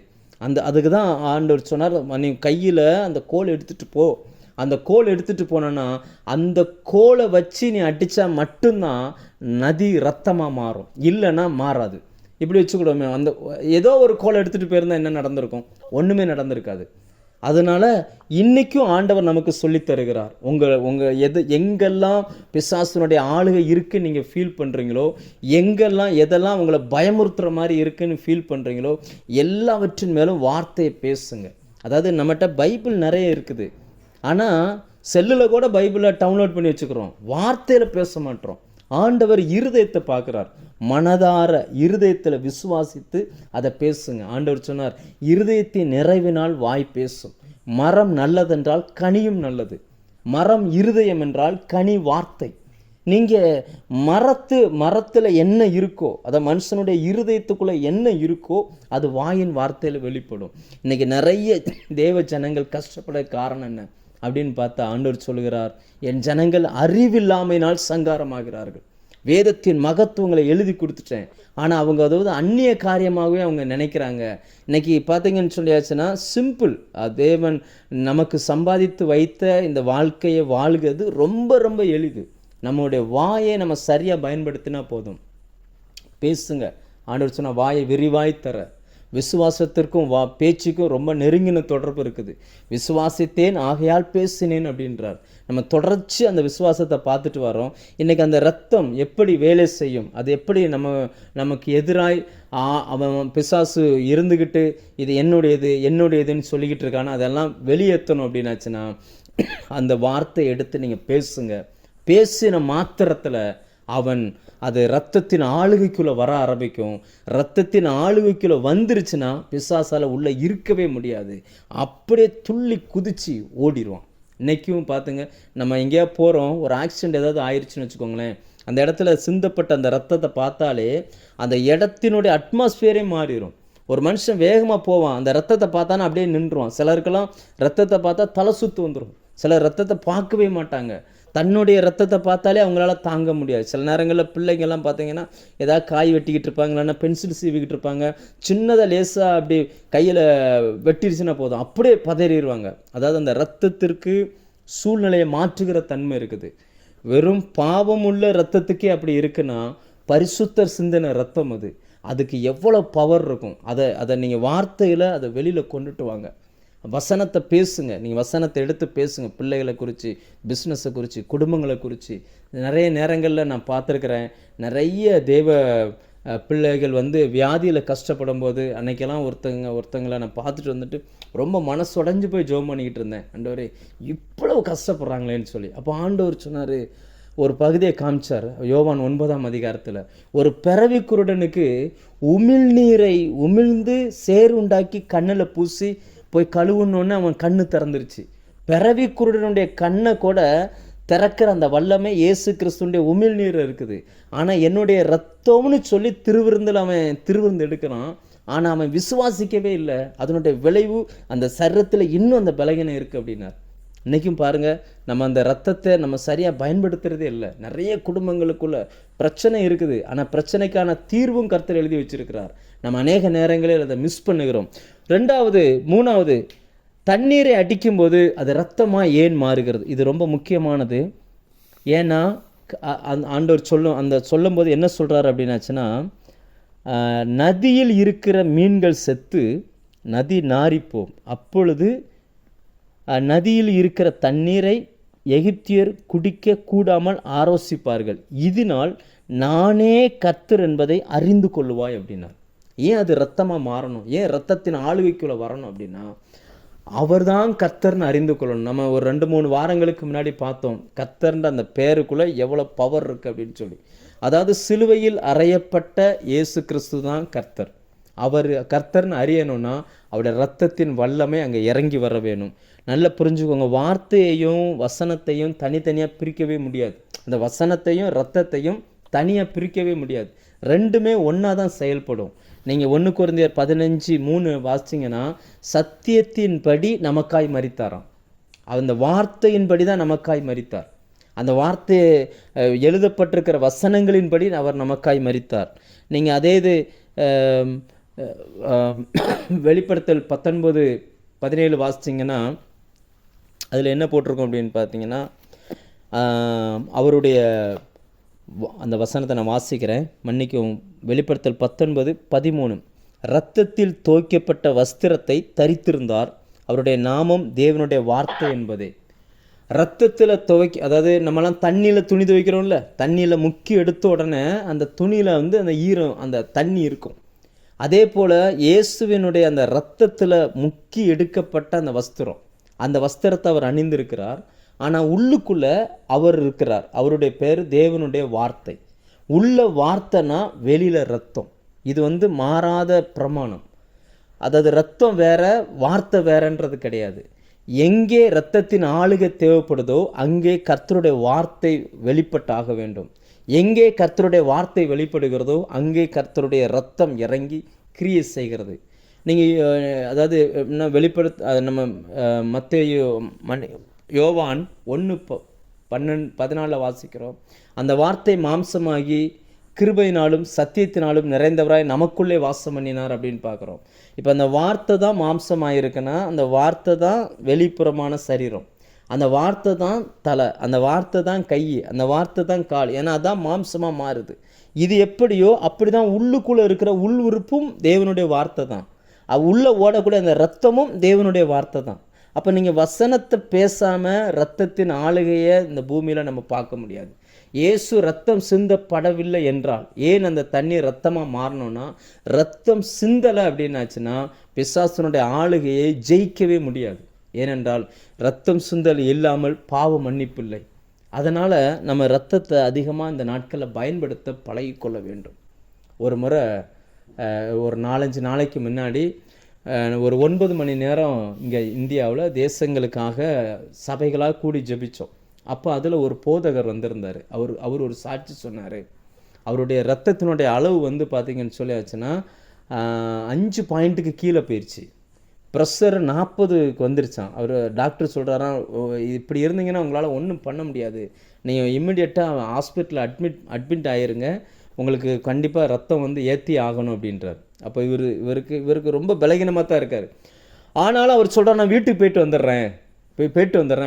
அதுக்கு தான் ஆண்டவர் சொன்னார், நீ கையில் அந்த கோல் எடுத்துகிட்டு போ. அந்த கோல் எடுத்துகிட்டு போனோன்னா அந்த கோலை வச்சு நீ அடித்தா மட்டும்தான் நதி ரத்தமாக மாறும், இல்லைன்னா மாறாது. இப்படி வச்சுக்கூடமே. ஏதோ ஒரு கோலை எடுத்துகிட்டு போயிருந்தால் என்ன நடந்திருக்கும்? ஒன்றுமே நடந்திருக்காது. அதனால் இன்றைக்கும் ஆண்டவர் நமக்கு சொல்லி தருகிறார். உங்கள் எங்கெல்லாம் பிசாசுனுடைய ஆளுகை இருக்குன்னு நீங்கள் ஃபீல் பண்ணுறீங்களோ, எதெல்லாம் உங்களை பயமுறுத்துகிற மாதிரி இருக்குன்னு ஃபீல் பண்ணுறீங்களோ, எல்லாவற்றின் மேலும் வார்த்தையை பேசுங்க. அதாவது நம்மகிட்ட பைபிள் நிறைய இருக்குது, ஆனால் செல்லில் கூட பைபிளை டவுன்லோட் பண்ணி வச்சுக்கிறோம், வார்த்தையில் பேச மாட்டோம். ஆண்டவர் இருதயத்தை பார்க்குறார். மனதார இருதயத்தில் விசுவாசித்து அதை பேசுங்க. ஆண்டவர் சொன்னார், இருதயத்தின் நிறைவினால் வாய் பேசும். மரம் நல்லதென்றால் கனியும் நல்லது. மரம் இருதயம் என்றால் கனி வார்த்தை. நீங்கள் மரத்தில் என்ன இருக்கோ, அதை மனுஷனுடைய இருதயத்துக்குள்ளே என்ன இருக்கோ அது வாயின் வார்த்தையில் வெளிப்படும். இன்றைக்கி நிறைய தேவ ஜனங்கள் கஷ்டப்பட காரணம் என்ன அப்படின்னு பார்த்தா ஆண்டவர் சொல்கிறார், என் ஜனங்கள் அறிவில்லாமையினால் சங்காரமாகிறார்கள். வேதத்தின் மகத்துவங்களை எழுதி கொடுத்துட்டேன், ஆனால் அவங்க அதாவது அந்நிய காரியமாகவே அவங்க நினைக்கிறாங்க. இன்னைக்கு பார்த்தீங்கன்னு சொல்லியாச்சுன்னா சிம்பிள், தேவன் நமக்கு சம்பாதித்து வைத்த இந்த வாழ்க்கையை வாழ்கிறது ரொம்ப ரொம்ப எளிது. நம்மளுடைய வாயை நம்ம சரியாக பயன்படுத்தினா போதும். பேசுங்க. ஆண்டவர் சொன்ன வாயை விரிவாய் தர. விசுவாசத்திற்கும் பேச்சுக்கும் ரொம்ப நெருங்கின தொடர்பு இருக்குது. விசுவாசித்தேன் ஆகையால் பேசினேன் அப்படின்றார். நம்ம தொடர்ச்சி அந்த விசுவாசத்தை பார்த்துட்டு வரோம். இன்றைக்கி அந்த இரத்தம் எப்படி வேலை செய்யும், அது எப்படி நமக்கு எதிராய் அவன் பிசாசு இருந்துக்கிட்டு இது என்னுடையதுன்னு சொல்லிக்கிட்டு இருக்கானா, அதெல்லாம் வெளியேற்றணும் அப்படின்னாச்சுன்னா அந்த வார்த்தை எடுத்து நீங்கள் பேசுங்க. பேசின மாத்திரத்தில் அவன் அது இரத்தத்தின் ஆளுகைக்குள்ளே வர ஆரம்பிக்கும். இரத்தத்தின் ஆளுகைக்குள்ளே வந்துருச்சுன்னா பிசாசால் உள்ளே இருக்கவே முடியாது. அப்படியே துள்ளி குதித்து ஓடிடுவான். இன்றைக்கும் பார்த்துங்க, நம்ம எங்கேயா போகிறோம், ஒரு ஆக்சிடெண்ட் ஏதாவது ஆயிடுச்சுன்னு வச்சுக்கோங்களேன், அந்த இடத்துல சிந்தப்பட்ட அந்த இரத்தத்தை பார்த்தாலே அந்த இடத்தினுடைய அட்மாஸ்பியரே மாறிடும். ஒரு மனுஷன் வேகமாக போவான், அந்த ரத்தத்தை பார்த்தானா அப்படியே நின்றுவான். சிலருக்கெல்லாம் ரத்தத்தை பார்த்தா தலை சுற்று வந்துடும். சிலர் ரத்தத்தை பார்க்கவே மாட்டாங்க. தன்னுடைய ரத்தத்தை பார்த்தாலே அவங்களால தாங்க முடியாது. சில நேரங்களில் பிள்ளைங்கள்லாம் பார்த்தீங்கன்னா ஏதாவது காய் வெட்டிக்கிட்டு இருப்பாங்க, இல்லைன்னா பென்சில் சீவிக்கிட்டு இருப்பாங்க. சின்னதாக லேசாக அப்படி கையில் வெட்டிடுச்சுன்னா போதும், அப்படியே பதறிடுவாங்க. அதாவது அந்த இரத்தத்திற்கு சூழ்நிலையை மாற்றுகிற தன்மை இருக்குது. வெறும் பாவம் உள்ள இரத்தத்துக்கே அப்படி இருக்குன்னா பரிசுத்தர் சிந்தின இரத்தம் அதுக்கு எவ்வளோ பவர் இருக்கும். அதை நீங்கள் வார்த்தையில் அதை வெளியில் கொண்டுட்டு வாங்க. வசனத்தை பேசுங்க. நீங்கள் வசனத்தை எடுத்து பேசுங்க. பிள்ளைகளை குறித்து, பிஸ்னஸை குறித்து, குடும்பங்களை குறித்து. நிறைய நேரங்களில் நான் பார்த்துருக்குறேன், நிறைய தேவ பிள்ளைகள் வியாதியில் கஷ்டப்படும் போது அன்னைக்கெல்லாம் ஒருத்தங்களை நான் பார்த்துட்டு வந்துட்டு ரொம்ப மனசுடைஞ்சு போய் ஜெபம் பண்ணிக்கிட்டு இருந்தேன். ஆண்டவரே இவ்வளவு கஷ்டப்படுறாங்களேன்னு சொல்லி. அப்போ ஆண்டவர் சொன்னார், ஒரு பகுதியை காமிச்சார். யோவான் 9ஆம் அதிகாரத்தில் ஒரு பிறவி குருடனுக்கு உமிழ்நீரை உமிழ்ந்து சேர் உண்டாக்கி கண்ணில் பூசி போய் கழுவுன்னொன்னு அவன் கண்ணு திறந்துருச்சு. பிறவி குருடனுடைய கண்ணை கூட திறக்கிற அந்த வல்லமை இயேசு கிறிஸ்துடைய உமிழ்நீர் இருக்குது. ஆனால் என்னுடைய ரத்தம்னு சொல்லி திருவிருந்து எடுக்கிறான், ஆனால் அவன் விசுவாசிக்கவே இல்லை. அதனுடைய விளைவு அந்த சரீரத்தில் இன்னும் அந்த பலகீனம் இருக்குது அப்படின்னார். இன்றைக்கும் பாருங்கள், நம்ம அந்த ரத்தத்தை நம்ம சரியாக பயன்படுத்துகிறதே இல்லை. நிறைய குடும்பங்களுக்குள்ள பிரச்சனை இருக்குது, ஆனால் பிரச்சனைக்கான தீர்வும் கர்த்தர் எழுதி வச்சிருக்கிறார். நம்ம அநேக நேரங்களில் அதை மிஸ் பண்ணுகிறோம். மூணாவது, தண்ணீரை அடிக்கும்போது அது ரத்தமாக ஏன் மாறுகிறது? இது ரொம்ப முக்கியமானது. ஏன்னா ஆண்டவர் சொல்லும்போது என்ன சொல்கிறார் அப்படின்னாச்சுன்னா, நதியில் இருக்கிற மீன்கள் செத்து நதி நாரிப்போம், அப்பொழுது நதியில் இருக்கிற தண்ணீரை எகிப்தியர் குடிக்க கூடாமல் ஆலோசிப்பார்கள், இதனால் நானே கர்த்தர் என்பதை அறிந்து கொள்ளுவாய் அப்படின்னார். ஏன் அது ரத்தமாக மாறணும்? ஏன் ரத்தத்தின் ஆளுகைக்குள்ளே வரணும் அப்படின்னா, அவர்தான் கர்த்தர்னு அறிந்து கொள்ளணும். நம்ம ஒரு 2-3 வாரங்களுக்கு முன்னாடி பார்த்தோம், கர்த்தர்ன்ற அந்த பேருக்குள்ளே எவ்வளோ பவர் இருக்குது அப்படின்னு சொல்லி. அதாவது சிலுவையில் அறையப்பட்ட இயேசு கிறிஸ்து தான் கர்த்தர். அவர் கர்த்தர்னு அறியணும்னா அவருடைய ரத்தத்தின் வல்லமை அங்கே இறங்கி வர வேணும். நல்லா புரிஞ்சுக்கோங்க, வார்த்தையையும் வசனத்தையும் தனித்தனியாக பிரிக்கவே முடியாது. அந்த வசனத்தையும் ரத்தத்தையும் தனியாக பிரிக்கவே முடியாது. ரெண்டுமே ஒன்றா தான் செயல்படும். நீங்கள் 1 கொரிந்தியர் 15:3 வாசிச்சிங்கன்னா, சத்தியத்தின்படி நமக்காய் மரித்தாராம். அந்த வார்த்தையின்படி தான் நமக்காய் மரித்தார். அந்த வார்த்தை எழுதப்பட்டிருக்கிற வசனங்களின்படி அவர் நமக்காய் மரித்தார். நீங்கள் அதே இது வெளிப்படுத்தல் 19:17 வாசிச்சிங்கன்னா, அதில் என்ன போட்டிருக்கோம் அப்படின்னு பார்த்தீங்கன்னா, அவருடைய அந்த வசனத்தை நான் வாசிக்கிறேன், மன்னிக்கவும். வெளிப்படுத்தல் 19:13, இரத்தத்தில் தோய்க்கப்பட்ட வஸ்திரத்தை தரித்திருந்தார், அவருடைய நாமம் தேவனுடைய வார்த்தை என்பதே. ரத்தத்தில் அதாவது நம்மலாம் தண்ணியில் துணி துவைக்கிறோம்ல, தண்ணியில் முக்கி எடுத்த உடனே அந்த துணியில் அந்த ஈரம், அந்த தண்ணி இருக்கும். அதே போல் இயேசுவினுடைய அந்த இரத்தத்தில் முக்கி எடுக்கப்பட்ட அந்த வஸ்திரம், அந்த வஸ்திரத்தை அவர் அணிந்திருக்கிறார். ஆனால் உள்ளுக்குள்ளே அவர் இருக்கிறார். அவருடைய பேர் தேவனுடைய வார்த்தை. உள்ள வார்த்தைனா வெளியில் ரத்தம். இது மாறாத பிரமாணம். அதாவது ரத்தம் வேற, வார்த்தை வேறன்றது கிடையாது. எங்கே இரத்தத்தின் ஆளுகை தேவைப்படுதோ அங்கே கர்த்தருடைய வார்த்தை வெளிப்பட்டாக வேண்டும். எங்கே கர்த்தருடைய வார்த்தை வெளிப்படுகிறதோ அங்கே கர்த்தருடைய இரத்தம் இறங்கி கிரியை செய்கிறது. நீங்கள் அதாவது நம்ம மத்தேயு யோவான் 1:14 வாசிக்கிறோம். அந்த வார்த்தை மாம்சமாகி கிருபையினாலும் சத்தியத்தினாலும் நிறைந்தவராய் நமக்குள்ளே வாசம் பண்ணினார் அப்படின்னு பார்க்குறோம். இப்போ அந்த வார்த்தை தான் மாம்சமாயிருக்குன்னா, அந்த வார்த்தை தான் வெளிப்புறமான சரீரம், அந்த வார்த்தை தான் தலை, அந்த வார்த்தை தான் கை, அந்த வார்த்தை தான் கால். ஏன்னா அதான் மாம்சமாக மாறுது. இது எப்படியோ அப்படி தான் உள்ளுக்குள்ளே இருக்கிற உள் உறுப்பும் தேவனுடைய வார்த்தை தான். உள்ளே ஓடக்கூடிய அந்த இரத்தமும் தேவனுடைய வார்த்தை தான். அப்போ நீங்கள் வசனத்தை பேசாமல் இரத்தத்தின் ஆளுகையை இந்த பூமியில் நம்ம பார்க்க முடியாது. இயேசு ரத்தம் சிந்தப்படவில்லை என்றால், ஏன் அந்த தண்ணீர் ரத்தமாக மாறணும்னா, ரத்தம் சிந்தலை அப்படின்னாச்சுன்னா பிசாசனுடைய ஆளுகையை ஜெயிக்கவே முடியாது. ஏனென்றால் ரத்தம் சிந்தல் இல்லாமல் பாவ மன்னிப்பு இல்லை. அதனால் நம்ம ரத்தத்தை அதிகமாக இந்த நாட்களில் பயன்படுத்த பழகிக்கொள்ள வேண்டும். ஒரு முறை ஒரு 4-5 நாளைக்கு முன்னாடி ஒரு 9 மணி நேரம் இங்கே இந்தியாவில் தேசங்களுக்காக சபைகளாக கூடி ஜெபித்தோம். அப்போ அதில் ஒரு போதகர் வந்திருந்தார். அவர் ஒரு சாட்சி சொன்னார். அவருடைய ரத்தத்தினுடைய அளவு பார்த்திங்கன்னு சொல்லியாச்சுன்னா 5 பாயிண்ட்டுக்கு கீழே போயிடுச்சு. ப்ரெஷர் 40க்கு வந்துருச்சான். அவர் டாக்டர் சொல்கிறாராம், இப்படி இருந்தீங்கன்னா உங்களால் ஒன்றும் பண்ண முடியாது, நீங்கள் இம்மிடியட்டாக ஹாஸ்பிட்டலில் அட்மிட் ஆகிருங்க, உங்களுக்கு கண்டிப்பாக ரத்தம் ஏற்றி ஆகணும் அப்படின்றார். அப்போ இவருக்கு ரொம்ப பலகீனமாக தான் இருக்கார். ஆனாலும் அவர் சொல்கிறார், நான் வீட்டுக்கு போயிட்டு வந்துடுறேன்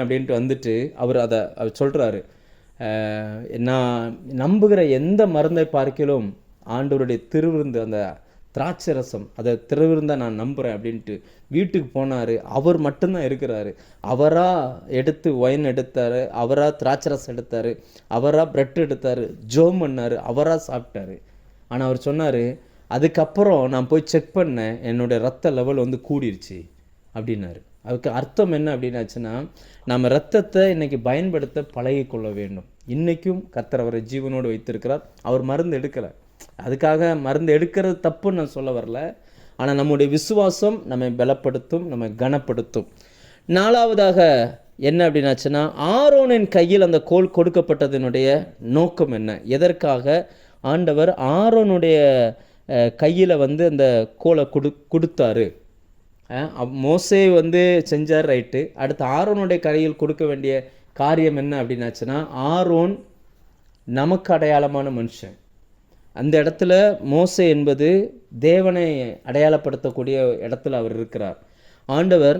அப்படின்ட்டு வந்துட்டு அவர் சொல்கிறாரு, நான் நம்புகிற எந்த மருந்தை பார்க்கிலும் ஆண்டவருடைய திருவிருந்து, அந்த திராட்சை ரசம், அதை திருவிருந்தை நான் நம்புகிறேன் அப்படின்ட்டு வீட்டுக்கு போனார். அவர் மட்டும்தான் இருக்கிறாரு. அவராக எடுத்து ஒயின் எடுத்தார், அவராக திராட்சை ரசம் எடுத்தார், அவராக பிரெட் எடுத்தார், ஜோம் பண்ணார், அவராக சாப்பிட்டாரு. ஆனால் அவர் சொன்னார், அதுக்கப்புறம் நான் போய் செக் பண்ணேன், என்னுடைய ரத்த லெவல் கூடிருச்சு அப்படின்னாரு. அதுக்கு அர்த்தம் என்ன அப்படின்னாச்சுன்னா, நம்ம ரத்தத்தை இன்றைக்கி பயன்படுத்த பழகி கொள்ள வேண்டும். இன்றைக்கும் கர்த்தர் அவரை ஜீவனோடு வைத்திருக்கிறார். அவர் மருந்து எடுக்கலை. அதுக்காக மருந்து எடுக்கிறது தப்புன்னு நான் சொல்ல வரல. ஆனால் நம்முடைய விசுவாசம் நம்மை பலப்படுத்தும், நம்மை கனப்படுத்தும். 4வதாக என்ன அப்படின்னாச்சுன்னா, ஆரோனின் கையில் அந்த கோல் கொடுக்கப்பட்டதனுடைய நோக்கம் என்ன? எதற்காக ஆண்டவர் ஆரோனுடைய கையில் அந்த கோலை கொடுத்தாரு? மோசே செஞ்சார், ரைட்டு. அடுத்து ஆரோனுடைய கையில் கொடுக்க வேண்டிய காரியம் என்ன அப்படின்னாச்சுன்னா, ஆரோன் நமக்கு அடையாளமான மனுஷன். அந்த இடத்துல மோசே என்பது தேவனை அடையாளப்படுத்தக்கூடிய இடத்துல அவர் இருக்கிறார். ஆண்டவர்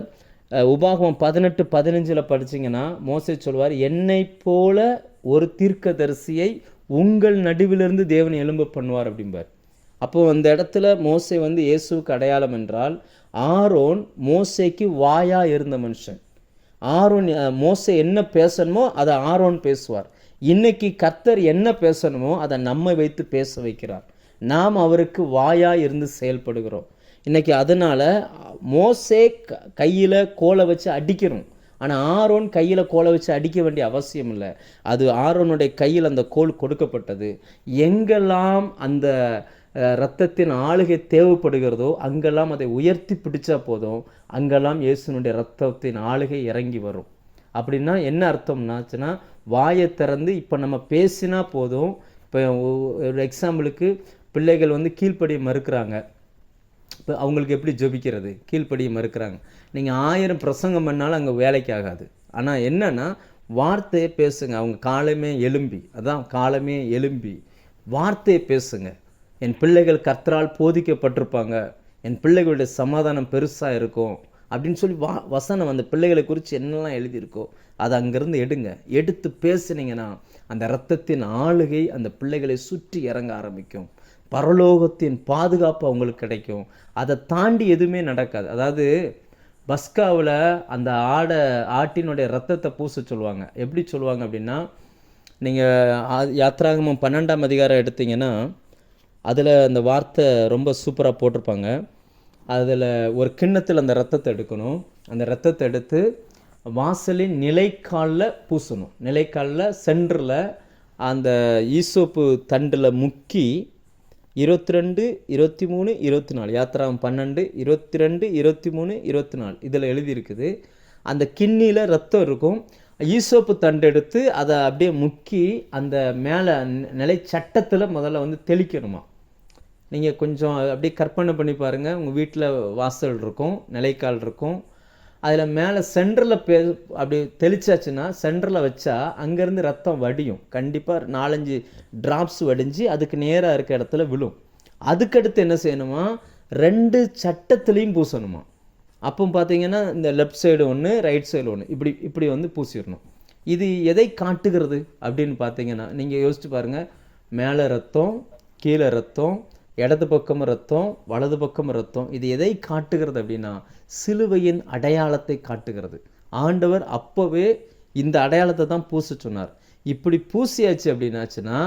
உபாகமம் 18:15 படிச்சிங்கன்னா மோசே சொல்வார், என்னை போல ஒரு தீர்க்கதரிசியை உங்கள் நடுவிலிருந்து தேவன் எழும்ப பண்ணுவார் அப்படிம்பார். அப்போது அந்த இடத்துல மோசே இயேசுவுக்கு அடையாளம் என்றால், ஆரோன் மோசேக்கு வாயாக இருந்த மனுஷன். ஆரோன் மோசே என்ன பேசணுமோ அதை ஆரோன் பேசுவார். இன்னைக்கு கர்த்தர் என்ன பேசணுமோ அதை நம்மை வைத்து பேச வைக்கிறார். நாம் அவருக்கு வாயாக இருந்து செயல்படுகிறோம் இன்னைக்கு. அதனால் மோசே கையில் கோலை வச்சு அடிக்கணும், ஆனால் ஆரோன் கையில் கோலை வச்சு அடிக்க வேண்டிய அவசியம் இல்லை. அது ஆரோனுடைய கையில் அந்த கோல் கொடுக்கப்பட்டது. எங்கெல்லாம் அந்த இரத்தத்தின் ஆளுகை தேவைப்படுகிறதோ அங்கெல்லாம் அதை உயர்த்தி பிடிச்சா போதும், அங்கெல்லாம் இயேசுனுடைய இரத்தத்தின் ஆளுகை இறங்கி வரும். அப்படின்னா என்ன அர்த்தம்னாச்சுன்னா, வாயை திறந்து இப்போ நம்ம பேசினா போதும். இப்போ ஒரு எக்ஸாம்பிளுக்கு பிள்ளைகள் கீழ்ப்படியை மறுக்கிறாங்க. இப்போ அவங்களுக்கு எப்படி ஜெபிக்கிறது? கீழ்ப்படியை மறுக்கிறாங்க. நீங்கள் 1000 பிரசங்கம் பண்ணாலும் அங்கே வேலைக்கு ஆகாது. ஆனால் என்னென்னா வார்த்தையை பேசுங்க. அவங்க காலமே எலும்பி, அதான் காலமே எலும்பி வார்த்தையை பேசுங்க. என் பிள்ளைகள் கர்த்தரால் போதிக்கப்பட்டிருப்பாங்க, என் பிள்ளைகளுடைய சமாதானம் பெருசாக இருக்கும் அப்படின்னு சொல்லி வசனம் அந்த பிள்ளைகளை குறித்து என்னெல்லாம் எழுதியிருக்கோ அதை அங்கேருந்து எடுங்க. எடுத்து பேசுனீங்கன்னா அந்த இரத்தத்தின் ஆளுகை அந்த பிள்ளைகளை சுற்றி இறங்க ஆரம்பிக்கும். பரலோகத்தின் பாதுகாப்பு அவங்களுக்கு கிடைக்கும். அதை தாண்டி எதுவுமே நடக்காது. அதாவது பஸ்காவில் அந்த ஆட்டினுடைய இரத்தத்தை பூச சொல்லுவாங்க. எப்படி சொல்லுவாங்க அப்படின்னா, நீங்கள் யாத்ராகமம் 12ஆம் அதிகாரம் எடுத்தீங்கன்னா அதில் அந்த வார்த்தை ரொம்ப சூப்பராக போட்டிருப்பாங்க. அதில் ஒரு கிண்ணத்தில் அந்த இரத்தத்தை எடுக்கணும். அந்த இரத்தத்தை எடுத்து வாசலின் நிலைக்காலில் பூசணும். நிலைக்காலில் சென்டரில் அந்த ஈசோப்பு தண்டில் முக்கி 22, 23, 24 யாத்திராகம் 12, 22, 23, 24 இதில் எழுதியிருக்குது. அந்த கிண்ணியில் ரத்தம் இருக்கும். ஈசோப்பு தண்டு எடுத்து அதை அப்படியே முக்கி அந்த மேலே நிலை சட்டத்தில் முதல்ல தெளிக்கணுமா. நீங்கள் கொஞ்சம் அப்படியே கற்பனை பண்ணி பாருங்கள். உங்கள் வீட்டில் வாசல் இருக்கும், நிலைக்கால் இருக்கும். அதில் மேலே சென்டரில் அப்படி தெளிச்சாச்சுன்னா, சென்டரில் வச்சா அங்கேருந்து ரத்தம் வடியும். கண்டிப்பாக 4-5 ட்ராப்ஸ் வடிஞ்சு அதுக்கு நேராக இருக்க இடத்துல விழும். அதுக்கடுத்து என்ன செய்யணுமா, 2 சட்டத்துலேயும் பூசணுமா. அப்போ பார்த்தீங்கன்னா இந்த லெஃப்ட் சைடு ஒன்று, ரைட் சைடு ஒன்று, இப்படி பூசிடணும். இது எதை காட்டுகிறது அப்படின்னு பார்த்தீங்கன்னா, நீங்கள் யோசிச்சு பாருங்கள். மேலே ரத்தம், கீழே ரத்தம், இடது பக்கம் ரத்தம், வலது பக்கம் ரத்தம். இது எதை காட்டுகிறது அப்படின்னா, சிலுவையின் அடையாளத்தை காட்டுகிறது. ஆண்டவர் அப்போவே இந்த அடையாளத்தை தான் பூச சொன்னார். இப்படி பூசியாச்சு அப்படின்னாச்சுன்னா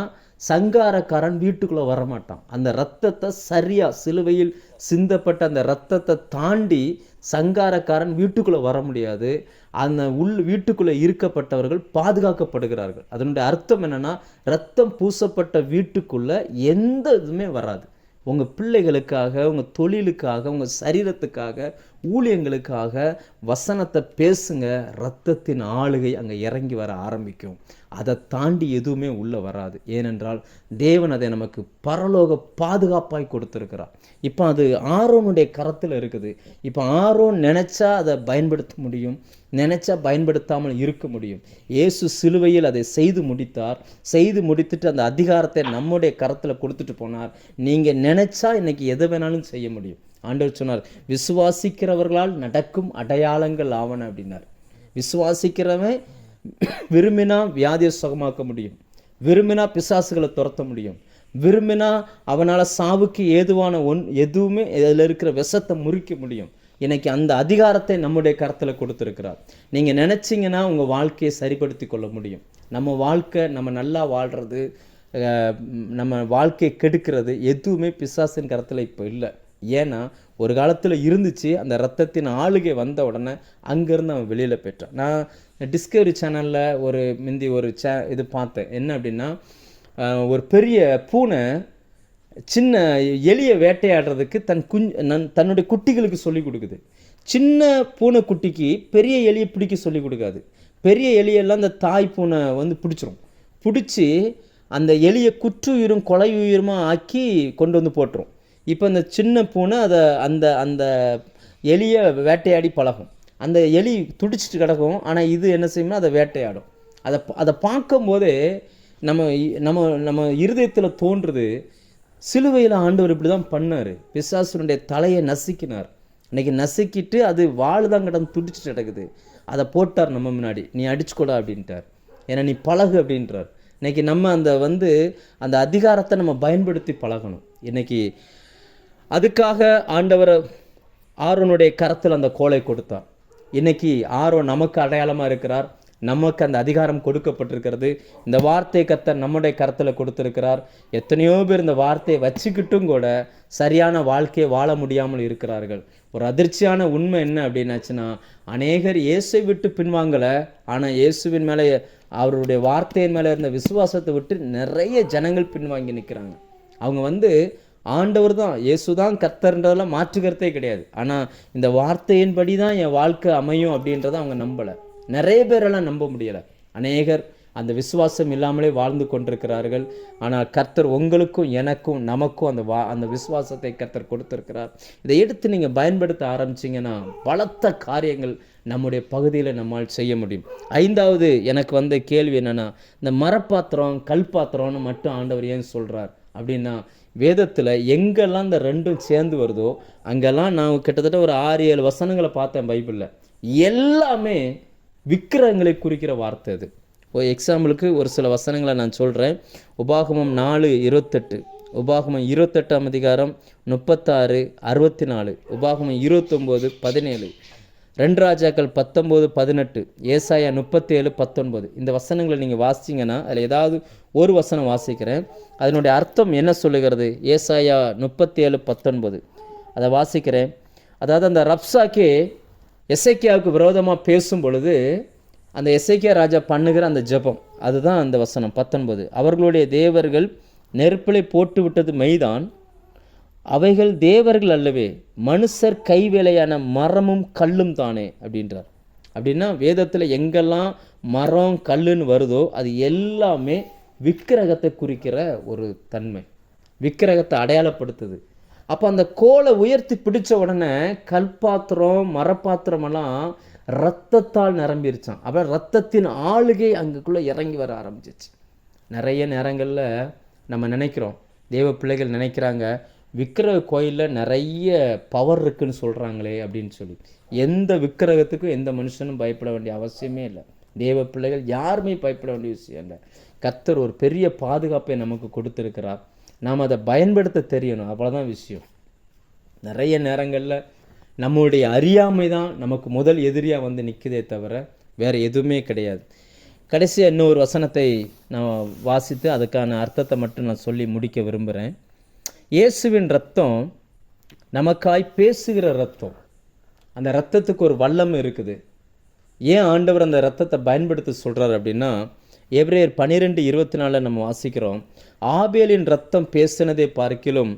சங்காரக்காரன் வீட்டுக்குள்ளே வரமாட்டான். அந்த இரத்தத்தை சரியாக சிலுவையில் சிந்தப்பட்ட அந்த இரத்தத்தை தாண்டி சங்காரக்காரன் வீட்டுக்குள்ளே வர முடியாது. அந்த வீட்டுக்குள்ளே இருக்கப்பட்டவர்கள் பாதுகாக்கப்படுகிறார்கள். அதனுடைய அர்த்தம் என்னென்னா, இரத்தம் பூசப்பட்ட வீட்டுக்குள்ளே எந்த இதுவுமே வராது. உங்கள் பிள்ளைகளுக்காக, உங்கள் தொழிலுக்காக, உங்கள் சரீரத்துக்காக, ஊழியங்களுக்காக வசனத்தை பேசுங்க. இரத்தத்தின் ஆளுகை அங்கே இறங்கி வர ஆரம்பிக்கும். அதை தாண்டி எதுவுமே உள்ளே வராது. ஏனென்றால் தேவன் அதை நமக்கு பரலோக பாதுகாப்பாய் கொடுத்துருக்கிறார். இப்போ அது ஆரோனுடைய கரத்தில் இருக்குது. இப்போ ஆரோன் நினச்சா அதை பயன்படுத்த முடியும், நினச்சா பயன்படுத்தாமல் இருக்க முடியும். இயேசு சிலுவையில் அதை செய்து முடித்தார். செய்து முடித்துட்டு அந்த அதிகாரத்தை நம்முடைய கரத்தில் கொடுத்துட்டு போனார். நீங்கள் நினச்சா இன்னைக்கு எதை வேணாலும் செய்ய முடியும். ஆண்டவர் சொன்னார், விசுவாசிக்கிறவர்களால் நடக்கும் அடையாளங்கள் ஆவன அப்படின்னார். விசுவாசிக்கிறவன் விரும்பினா வியாதியை சுகமாக்க முடியும், விரும்பினா பிசாசுகளை துரத்த முடியும், விரும்பினா அவனால் சாவுக்கு ஏதுவான எதுவுமே அதில் இருக்கிற விஷத்தை முறிக்க முடியும். இன்னைக்கு அந்த அதிகாரத்தை நம்முடைய கரத்தில் கொடுத்துருக்கிறார். நீங்கள் நினச்சிங்கன்னா உங்கள் வாழ்க்கையை சரிப்படுத்தி கொள்ள முடியும். நம்ம வாழ்க்கை, நம்ம நல்லா வாழ்கிறது, நம்ம வாழ்க்கையை கெடுக்கிறது எதுவுமே பிசாசின் கரத்தில் இப்போ இல்லை. ஏன்னா ஒரு காலத்தில் இருந்துச்சு. அந்த இரத்தத்தின் ஆளுகை வந்த உடனே அங்கேருந்து அவன் வெளியில் போய்ட்டான். நான் டிஸ்கவரி சேனலில் ஒரு இது பார்த்தேன். என்ன அப்படின்னா, ஒரு பெரிய பூனை சின்ன எலியை வேட்டையாடுறதுக்கு தன்னுடைய குட்டிகளுக்கு சொல்லிக் கொடுக்குது. சின்ன பூனை குட்டிக்கு பெரிய எலியை பிடிக்க சொல்லி கொடுக்காது. பெரிய எலியெல்லாம் அந்த தாய் பூனை பிடிச்சிரும். பிடிச்சி அந்த எலியை குற்றுயிரும் கொலை உயிருமா ஆக்கி கொண்டு போட்டுரும். இப்போ அந்த சின்ன பூனை அதை அந்த எலியை வேட்டையாடி பழகும். அந்த எலி துடிச்சிட்டு கிடக்கும், ஆனால் இது என்ன செய்யும்னா அதை வேட்டையாடும். அதை பார்க்கும்போதே நம்ம நம்ம நம்ம இருதயத்தில் தோன்றுறது, சிலுவையில் ஆண்டவர் இப்படி தான் பண்ணார். பிசாசுனுடைய தலையை நசுக்கினார். இன்றைக்கி நசுக்கிட்டு அது வாழ் தான் கிடந்து துடிச்சிட்டு கிடக்குது. அதை போட்டார் நம்ம முன்னாடி, நீ அடிச்சுக்கூடா அப்படின்ட்டார். ஏன்னா நீ பழகு அப்படின்றார். இன்றைக்கி நம்ம அந்த அதிகாரத்தை நம்ம பயன்படுத்தி பழகணும். இன்றைக்கி அதுக்காக ஆண்டவர் ஆரோனுடைய கரத்தில் அந்த கோலை கொடுத்தார். இன்றைக்கி ஆரோன் நமக்கு அடையாளமாக இருக்கிறார். நமக்கு அந்த அதிகாரம் கொடுக்கப்பட்டிருக்கிறது. இந்த வார்த்தையை கர்த்தர் நம்முடைய கரத்தில் கொடுத்துருக்கிறார். எத்தனையோ பேர் இந்த வார்த்தையை வச்சுக்கிட்டும் கூட சரியான வாழ்க்கையை வாழ முடியாமல் இருக்கிறார்கள். ஒரு அதிர்ச்சியான உண்மை என்ன அப்படின்னாச்சுன்னா, அநேகர் இயேசுவை விட்டு பின்வாங்கலை, ஆனால் இயேசுவின் மேலே அவருடைய வார்த்தையின் மேலே இருந்த விசுவாசத்தை விட்டு நிறைய ஜனங்கள் பின்வாங்கி நிற்கிறாங்க. அவங்க ஆண்டவர் தான், இயேசு தான் கர்த்தர்ன்றதெல்லாம் மாற்றுக்கிறதே கிடையாது. ஆனால் இந்த வார்த்தையின்படி தான் என் வாழ்க்கை அமையும் அப்படின்றத அவங்க நம்பலை. நிறைய பேரெல்லாம் நம்ப முடியலை. அநேகர் அந்த விசுவாசம் இல்லாமலே வாழ்ந்து கொண்டிருக்கிறார்கள். ஆனால் கர்த்தர் உங்களுக்கும் எனக்கும் நமக்கும் அந்த விசுவாசத்தை கர்த்தர் கொடுத்துருக்கிறார். இதை எடுத்து நீங்கள் பயன்படுத்த ஆரம்பிச்சிங்கன்னா பலத்த காரியங்கள் நம்முடைய பகுதியில் நம்மால் செய்ய முடியும். 5வது எனக்கு வந்த கேள்வி என்னென்னா, இந்த மரப்பாத்திரம் கல் பாத்திரம்னு மட்டும் ஆண்டவர் ஏன் சொல்கிறார் அப்படின்னா, வேதத்தில் எங்கெல்லாம் இந்த ரெண்டும் சேர்ந்து வருதோ அங்கெல்லாம் நான் கிட்டத்தட்ட ஒரு 6-7 வசனங்களை பார்த்தேன் பைபிளில். எல்லாமே விக்கிரகங்களை குறிக்கிற வார்த்தை. அது எக்ஸாம்பிளுக்கு ஒரு சில வசனங்களை நான் சொல்கிறேன். உபாகமம் 4:28, உபாகமம் 28ஆம் அதிகாரம் 36, 64, உபாகமம் 29, 17, 2 ராஜாக்கள் 19, 18, ஏசாயா 37, 19. இந்த வசனங்களை நீங்கள் வாசிச்சிங்கன்னா அதில் ஏதாவது ஒரு வசனம் வாசிக்கிறேன். அதனுடைய அர்த்தம் என்ன சொல்லுகிறது? ஏசாயா 37, 19 அதை வாசிக்கிறேன். அதாவது அந்த ரப்சாக்கே எசேக்கியாவுக்கு விரோதமாக பேசும் பொழுது அந்த எசேக்கியா ராஜா பண்ணுகிற அந்த ஜெபம், அதுதான் அந்த வசனம் 19. அவர்களுடைய தேவர்கள் நெருப்பிலை போட்டு விட்டது மெய்தான், அவைகள் தேவர்கள் அல்லவே, மனுஷர் கைவேலையான மரமும் கல்லும் தானே அப்படின்றார். அப்படின்னா வேதத்தில் எங்கெல்லாம் மரம் கல்லுன்னு வருதோ அது எல்லாமே விக்கிரகத்தை குறிக்கிற ஒரு தன்மை, விக்கிரகத்தை அடையாளப்படுத்துது. அப்போ அந்த கோலை உயர்த்தி பிடிச்ச உடனே கல்பாத்திரம் மரப்பாத்திரமெல்லாம் இரத்தத்தால் நிரம்பிருச்சான். அப்போ இரத்தத்தின் ஆளுகை அங்குக்குள்ளே இறங்கி வர ஆரம்பிச்சிச்சு. நிறைய நேரங்களில் நம்ம நினைக்கிறோம், தேவ பிள்ளைகள் நினைக்கிறாங்க, விக்கிரக கோயிலில் நிறைய பவர் இருக்குன்னு சொல்கிறாங்களே அப்படின்னு சொல்லி. எந்த விக்கிரகத்துக்கும் எந்த மனுஷனும் பயப்பட வேண்டிய அவசியமே இல்லை. தேவ பிள்ளைகள் யாருமே பயப்பட வேண்டிய விஷயம் இல்லை. கர்த்தர் ஒரு பெரிய பாதுகாப்பை நமக்கு கொடுத்துருக்கிறார். நாம் அதை பயன்படுத்த தெரியணும், அவ்வளோதான் விஷயம். நிறைய நேரங்களில் நம்முடைய அறியாமை தான் நமக்கு முதல் எதிரியாக நிற்குதே தவிர வேறு எதுவுமே கிடையாது. கடைசியாக இன்னொரு வசனத்தை நான் வாசித்து அதுக்கான அர்த்தத்தை மட்டும் நான் சொல்லி முடிக்க விரும்புகிறேன். இயேசுவின் ரத்தம் நமக்காய் பேசுகிற ரத்தம். அந்த ரத்தத்துக்கு ஒரு வல்லம் இருக்குது. ஏன் ஆண்டவர் அந்த ரத்தத்தை பயன்படுத்த சொல்கிறார் அப்படின்னா, எபிரேயர் 12:24 நம்ம வாசிக்கிறோம், ஆபேலின் ரத்தம் பேசினதை பார்க்கிலும்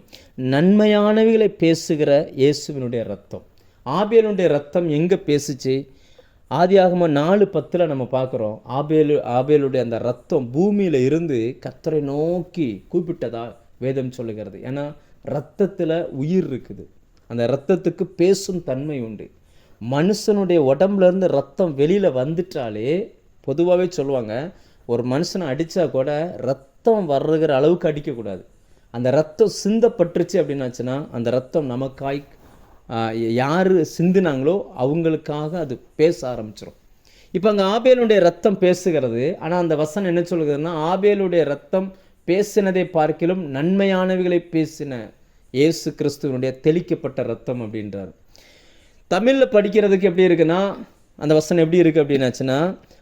நன்மையானவைகளை பேசுகிற இயேசுவினுடைய ரத்தம். ஆபேலுடைய ரத்தம் எங்கே பேசுச்சு? ஆதியாகமம் 4:10 நம்ம பார்க்குறோம். ஆபேலுடைய அந்த ரத்தம் பூமியில் இருந்து கர்த்தரை நோக்கி கூப்பிட்டதா வேதம் சொல்லுகிறது. ஏன்னா ரத்தத்தில் உயிர் இருக்குது. அந்த ரத்தத்துக்கு பேசும் தன்மை உண்டு. மனுஷனுடைய உடம்புலேருந்து ரத்தம் வெளியில் வந்துட்டாலே பொதுவாகவே சொல்லுவாங்க, ஒரு மனுஷனை அடித்தா கூட ரத்தம் வர்ற அளவுக்கு அடிக்கக்கூடாது. அந்த ரத்தம் சிந்தப்பட்டுருச்சு அப்படின்னாச்சுன்னா அந்த ரத்தம் நமக்காய் யார் சிந்தினாங்களோ அவங்களுக்காக அது பேச ஆரம்பிச்சிடும். இப்போ அங்கே ஆபேலுடைய ரத்தம் பேசுகிறது. ஆனால் அந்த வசனம் என்ன சொல்லுகிறதுனா, ஆபேலுடைய ரத்தம் பேசினதை பார்க்கிலும் நன்மையானவைகளை பேசின இயேசு கிறிஸ்துவனுடைய தெளிக்கப்பட்ட ரத்தம் அப்படின்றார். தமிழில் படிக்கிறதுக்கு எப்படி இருக்குன்னா, அந்த வசனம் எப்படி இருக்குது அப்படின்னாச்சுன்னா,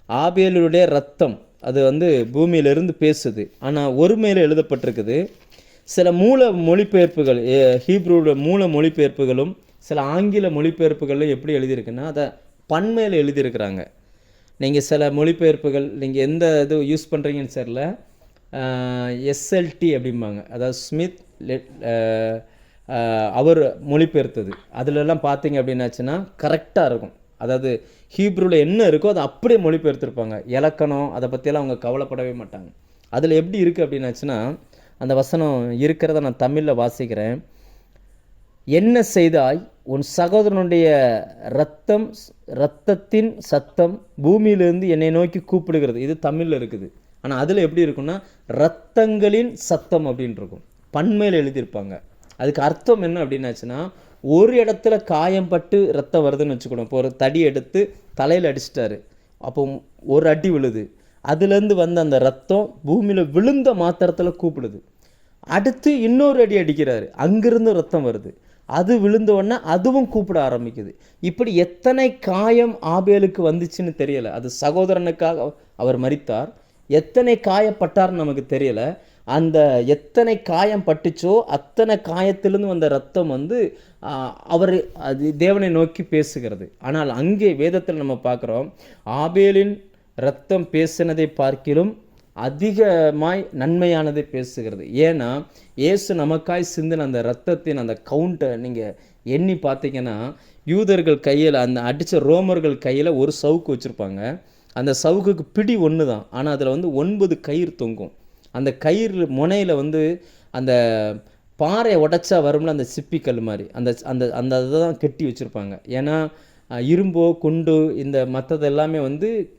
ஆபேலுடைய ரத்தம் அது பூமியிலிருந்து பேசுது. ஆனால் ஒருமையில் எழுதப்பட்டிருக்குது. சில மூல மொழிபெயர்ப்புகள், ஹீப்ரூட மூல மொழிபெயர்ப்புகளும் சில ஆங்கில மொழிபெயர்ப்புகளில் எப்படி எழுதியிருக்குன்னா அதை பன்மையில் எழுதியிருக்கிறாங்க. நீங்கள் சில மொழிபெயர்ப்புகள் நீங்கள் எந்த இது யூஸ் பண்ணுறீங்கன்னு சரியில்ல, எஸ்எல்டி அப்படிம்பாங்க, அதாவது ஸ்மித் அவர் மொழிபெயர்த்தது. அதிலெல்லாம் பார்த்தீங்க அப்படின்னாச்சுன்னா கரெக்டாக இருக்கும். அதாவது ஹீப்ரூவில் என்ன இருக்கோ அதை அப்படியே மொழிபெயர்த்திருப்பாங்க. இலக்கணம் அதை பற்றியெல்லாம் அவங்க கவலைப்படவே மாட்டாங்க. அதில் எப்படி இருக்குது அப்படின்னாச்சுன்னா, அந்த வசனம் இருக்கிறத நான் தமிழில் வாசிக்கிறேன். என்ன செய்தாய்? உன் சகோதரனுடைய இரத்தத்தின் சத்தம் பூமியிலிருந்து என்னை நோக்கி கூப்பிடுகிறது. இது தமிழில் இருக்குது. ஆனால் அதில் எப்படி இருக்குன்னா இரத்தங்களின் சத்தம் அப்படின்னு இருக்கும். பன்மையில் எழுதியிருப்பாங்க. அதுக்கு அர்த்தம் என்ன அப்படின்னாச்சுன்னா, ஒரு இடத்துல காயம் பட்டு ரத்தம் வருதுன்னு வச்சுக்கணும். இப்போ ஒரு தடி எடுத்து தலையில் அடிச்சிட்டாரு, அப்போ ஒரு அடி விழுது, அதுலேருந்து வந்த அந்த ரத்தம் பூமியில் விழுந்த மாத்திரத்தில் கூப்பிடுது. அடுத்து இன்னொரு அடி அடிக்கிறாரு, அங்கிருந்து ரத்தம் வருது, அது விழுந்த உடனே அதுவும் கூப்பிட ஆரம்பிக்குது. இப்படி எத்தனை காயம் ஆபேலுக்கு வந்துச்சுன்னு தெரியலை. அது சகோதரனுக்காக அவர் மரித்தார். எத்தனை காயப்பட்டார்னு நமக்கு தெரியலை. அந்த எத்தனை காயம் பட்டுச்சோ அத்தனை காயத்திலிருந்து வந்த ரத்தம் அவர் அது தேவனை நோக்கி பேசுகிறது. ஆனால் அங்கே வேதத்தில் நம்ம பார்க்குறோம், ஆபேலின் ரத்தம் பேசினதை பார்க்கிலும் அதிகமாய் நன்மையானதை பேசுகிறது. ஏன்னா இயேசு நமக்காய் சிந்தின அந்த ரத்தத்தின் அந்த கவுண்ட்டை நீங்கள் எண்ணி பார்த்தீங்கன்னா, யூதர்கள் கையில் அந்த அடித்த ரோமர்கள் கையில் ஒரு சவுக்கு வச்சுருப்பாங்க. அந்த சவுக்குக்கு பிடி ஒன்று தான், ஆனால் அதில் 9 கயிறு தொங்கும். அந்த கயிறு முனையில் அந்த பாறையை உடைச்சா வரும்ல, அந்த சிப்பிக்கல் மாதிரி அந்த அந்த அந்த இதை தான் கட்டி வச்சுருப்பாங்க. ஏன்னா இரும்போ குண்டு இந்த மற்றது எல்லாமே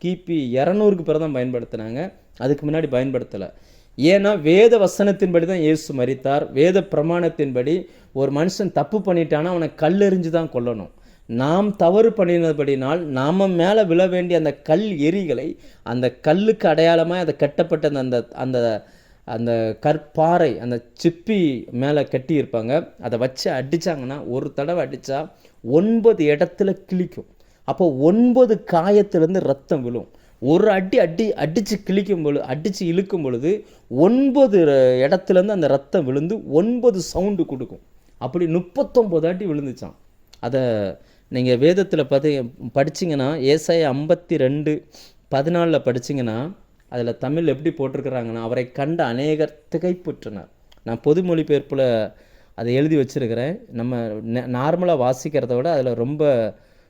கிபி 200க்கு பிறகு தான் பயன்படுத்தினாங்க, அதுக்கு முன்னாடி பயன்படுத்தலை. ஏன்னா வேத வசனத்தின்படி தான் இயேசு மரித்தார். வேத பிரமாணத்தின்படி ஒரு மனுஷன் தப்பு பண்ணிட்டானா அவனை கல்லெறிஞ்சு தான் கொல்லணும். நாம் தவறு பண்ணினபடினால் நாம் மேலே விழ வேண்டிய அந்த கல் எரிகளை அந்த கல்லுக்கு அடையாளமாக அதை கட்டப்பட்ட அந்த அந்த அந்த கற்பாறை அந்த சிப்பி மேலே கட்டி இருப்பாங்க. அதை வச்சு அடித்தாங்கன்னா, ஒரு தடவை அடித்தா 9 இடத்துல கிழிக்கும். அப்போ 9 காயத்திலேருந்து ரத்தம் விழும். ஒரு அடித்து கிழிக்கும் பொழுது, அடித்து இழுக்கும் பொழுது 9 இடத்துலேருந்து அந்த ரத்தம் விழுந்து 9 சவுண்டு கொடுக்கும். அப்படி 39 அடி விழுந்துச்சான். அதை நீங்கள் வேதத்தில் படிச்சிங்கன்னா, ஏசாயா 52:14 படிச்சிங்கன்னா, அதில் தமிழ் எப்படி போட்டிருக்கிறாங்கன்னா, அவரை கண்ட அநேகர் திகைப்புற்றனர். நான் பொது மொழிபெயர்ப்பில் அதை எழுதி வச்சுருக்கிறேன். நம்ம நார்மலாக வாசிக்கிறத விட அதில் ரொம்ப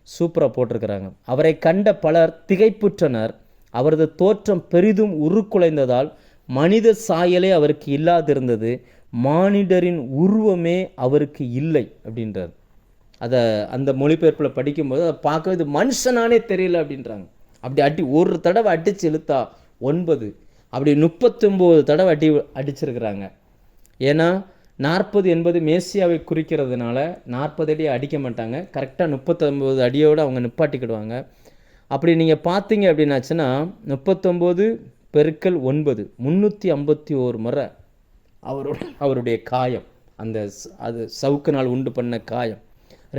சூப்பராக போட்டிருக்கிறாங்க. அவரை கண்ட பலர் திகைப்புற்றனர், அவரது தோற்றம் பெரிதும் உருக்குலைந்ததால் மனித சாயலே அவருக்கு இல்லாதிருந்தது, மானிடரின் உருவமே அவருக்கு இல்லை அப்படின்றார். அதை அந்த மொழிபெயர்ப்பில் படிக்கும்போது அதை பார்க்க இது மனுஷனானே தெரியல அப்படின்றாங்க. அப்படி ஒரு தடவை அடித்து இழுத்தா 9, அப்படி 39 தடவை அடிச்சிருக்கிறாங்க. ஏன்னா 40 என்பது மேசியாவை குறிக்கிறதுனால 40 அடி அடிக்க மாட்டாங்க, கரெக்டாக 39 அடியோடு அவங்க நிப்பாட்டிக்கிடுவாங்க. அப்படி நீங்கள் பார்த்தீங்க அப்படின்னாச்சுன்னா 39 பெருக்கல் 9 351 முறை அவருடைய காயம், அந்த அது சவுக்கு நாள் உண்டு பண்ண காயம்.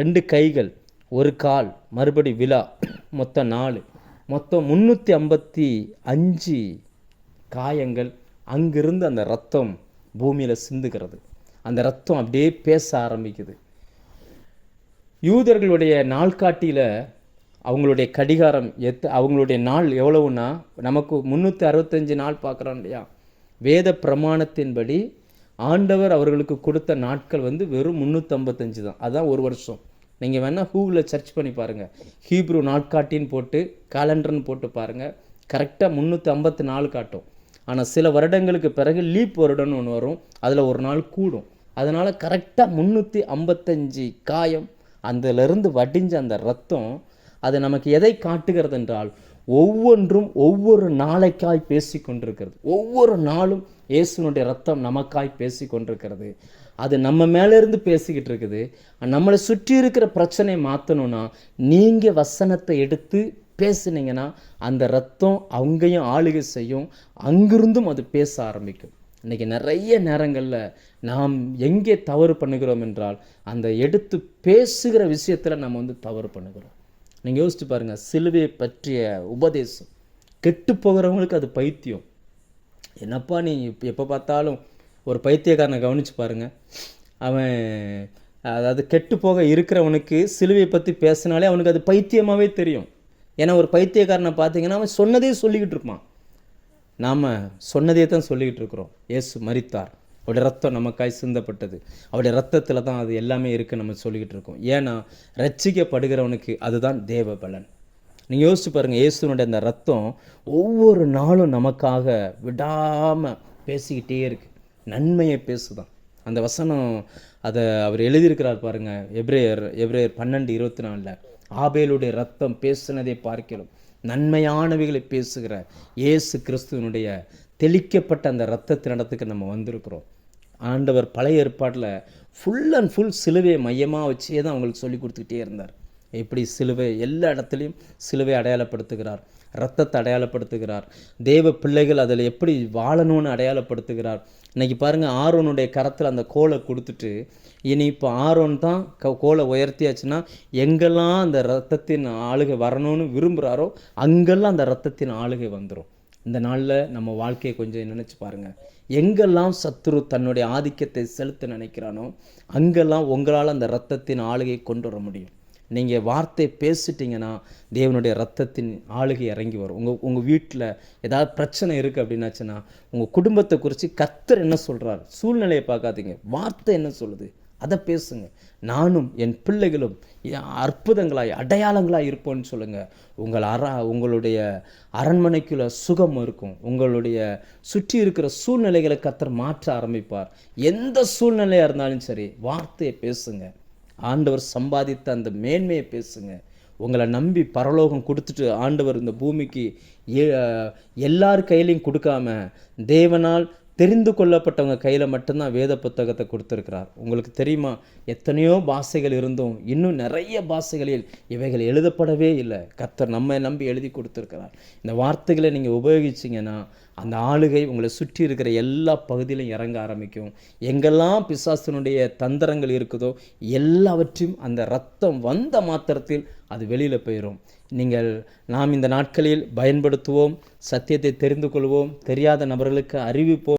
2 கைகள், ஒரு கால், மறுபடி விழா, மொத்தம் 4, மொத்தம் 355 காயங்கள். அங்கிருந்து அந்த ரத்தம் பூமியில் சிந்துகிறது. அந்த ரத்தம் அப்படியே பேச ஆரம்பிக்குது. யூதர்களுடைய நாள்காட்டியில் அவங்களுடைய கடிகாரம் அவங்களுடைய நாள் எவ்வளவுன்னா, நமக்கு 365 நாள் பார்க்குறோம் இல்லையா? வேத பிரமாணத்தின்படி ஆண்டவர் அவர்களுக்கு கொடுத்த நாட்கள் வெறும் 355 தான். அதுதான் ஒரு வருஷம். நீங்கள் வேணால் கூகுளில் சர்ச் பண்ணி பாருங்கள், ஹீப்ரு நாட்காட்டின்னு போட்டு காலண்டர்னு போட்டு பாருங்கள், கரெக்டாக 354 காட்டும். ஆனால் சில வருடங்களுக்கு பிறகு லீப் வருடம்னு ஒன்று வரும், அதில் ஒரு நாள் கூடும். அதனால் கரெக்டாக 355 காயம், அதிலிருந்து வடிஞ்ச அந்த ரத்தம் அது நமக்கு எதை காட்டுகிறது என்றால், ஒவ்வொன்றும் ஒவ்வொரு நாளைக்காய் பேசி கொண்டிருக்கிறது. ஒவ்வொரு நாளும் இயேசுனுடைய ரத்தம் நமக்காய் பேசி கொண்டிருக்கிறது. அது நம்ம மேலேருந்து பேசிக்கிட்டு இருக்குது. நம்மளை சுற்றி இருக்கிற பிரச்சனையை மாற்றணும்னா நீங்கள் வசனத்தை எடுத்து பேசுனீங்கன்னா அந்த ரத்தம் அங்கேயும் ஆளுகை செய்யும், அங்கிருந்தும் அது பேச ஆரம்பிக்கும். இன்றைக்கி நிறைய நேரங்களில் நாம் எங்கே தவறு பண்ணுகிறோம் என்றால், அந்த எடுத்து பேசுகிற விஷயத்தில் நம்ம தவறு பண்ணுகிறோம். நீங்கள் யோசிச்சு பாருங்கள், சிலுவையை பற்றிய உபதேசம் கெட்டு போகிறவங்களுக்கு அது பைத்தியம். என்னப்பா நீ எப்போ பார்த்தாலும் ஒரு பைத்தியக்காரனை கவனித்து பாருங்கள், அவன் அதாவது கெட்டு போக இருக்கிறவனுக்கு சிலுவையை பற்றி பேசினாலே அவனுக்கு அது பைத்தியமாகவே தெரியும். ஏன்னா ஒரு பைத்தியக்காரனை பார்த்தீங்கன்னா அவன் சொன்னதே சொல்லிக்கிட்டு இருப்பான். நாம் சொன்னதே தான் சொல்லிக்கிட்டு இருக்கிறோம். இயேசு மரித்தார், அவருடைய ரத்தம் நமக்காய் சிந்தப்பட்டது, அவருடைய ரத்தத்தில் தான் அது எல்லாமே இருக்குது நம்ம சொல்லிக்கிட்டு இருக்கோம். ஏன்னா ரட்சிக்கப்படுகிறவனுக்கு அதுதான் தேவ பலன். நீங்கள் யோசிச்சு பாருங்கள், இயேசுனுடைய அந்த ரத்தம் ஒவ்வொரு நாளும் நமக்காக விடாமல் பேசிக்கிட்டே இருக்குது, நன்மையை பேசுதான். அந்த வசனம் அதை அவர் எழுதியிருக்கிறார் பாருங்க. எபிரேயர் 12:24 ஆபேலுடைய ரத்தம் பேசினதை பார்க்கிறோம், நன்மையானவைகளை பேசுகிற இயேசு கிறிஸ்துவனுடைய தெளிக்கப்பட்ட அந்த இரத்தத்தினிடத்துக்கு நம்ம வந்திருக்கிறோம். ஆண்டவர் பழைய ஏற்பாட்டில் ஃபுல் அண்ட் ஃபுல் சிலுவையை மையமாக வச்சே தான் அவங்களுக்கு சொல்லி கொடுத்துக்கிட்டே இருந்தார். எப்படி சிலுவை எல்லா இடத்துலையும் சிலுவை அடையாளப்படுத்துகிறார், இரத்தத்தை அடையாளப்படுத்துகிறார், தேவ பிள்ளைகள் அதில் எப்படி வாழணும்னு அடையாளப்படுத்துகிறார். இன்றைக்கி பாருங்கள், ஆரோனுடைய கரத்தில் அந்த கோலை கொடுத்துட்டு இனி இப்போ ஆரோன் தான் கோலை உயர்த்தியாச்சுன்னா எங்கெல்லாம் அந்த இரத்தத்தின் ஆளுகை வரணும்னு விரும்புகிறாரோ அங்கெல்லாம் அந்த இரத்தத்தின் ஆளுகை வந்துடும். இந்த நாளில் நம்ம வாழ்க்கையை கொஞ்சம் நினச்சி பாருங்கள். எங்கெல்லாம் சத்துரு தன்னுடைய ஆதிக்கத்தை செலுத்த நினைக்கிறானோ அங்கெல்லாம் உங்களால் அந்த இரத்தத்தின் ஆளுகையை கொண்டு வர முடியும். நீங்கள் வார்த்தை பேசிட்டிங்கன்னா தேவனுடைய இரத்தத்தின் ஆளுகை இறங்கி வரும். உங்கள் வீட்டில் ஏதாவது பிரச்சனை இருக்குது அப்படின்னாச்சுன்னா உங்கள் குடும்பத்தை குறித்து கர்த்தர் என்ன சொல்கிறார், சூழ்நிலையை பார்க்காதீங்க, வார்த்தை என்ன சொல்லுது அதை பேசுங்க. நானும் என் பிள்ளைகளும் அற்புதங்களாய் அடையாளங்களாக இருப்போன்னு சொல்லுங்கள். உங்களுடைய அரண்மனைக்குள்ள சுகம் இருக்கும். உங்களுடைய சுற்றி இருக்கிற சூழ்நிலைகளை கர்த்தர் மாற்ற ஆரம்பிப்பார். எந்த சூழ்நிலையாக இருந்தாலும் சரி, வார்த்தையை பேசுங்க. ஆண்டவர் சம்பாதித்த அந்த மேன்மையை பேசுங்க. உங்களை நம்பி பரலோகம் கொடுத்துட்டு ஆண்டவர் இந்த பூமிக்கு எல்லார் கையிலையும் கொடுக்காம தேவனால் தெரிந்து கொள்ளப்பட்டவங்க கையில் மட்டும்தான் வேத புத்தகத்தை கொடுத்துருக்கிறார். உங்களுக்கு தெரியுமா, எத்தனையோ பாஷைகள் இருந்தும் இன்னும் நிறைய பாஷைகளில் இவைகள் எழுதப்படவே இல்லை. கர்த்தர் நம்ம நம்பி எழுதி கொடுத்துருக்கிறார். இந்த வார்த்தைகளை நீங்கள் உபயோகிச்சிங்கன்னா அந்த ஆளுகை உங்களை சுற்றி இருக்கிற எல்லா பகுதியிலும் இறங்க ஆரம்பிக்கும். எங்கெல்லாம் பிசாசினுடைய தந்திரங்கள் இருக்குதோ எல்லாவற்றையும் அந்த இரத்தம் வந்த மாத்திரத்தில் அது வெளியில் போயிடும். நாம் இந்த நாட்களில் பயன்படுத்துவோம், சத்தியத்தை தெரிந்து கொள்வோம், தெரியாத நபர்களுக்கு அறிவிப்போம்.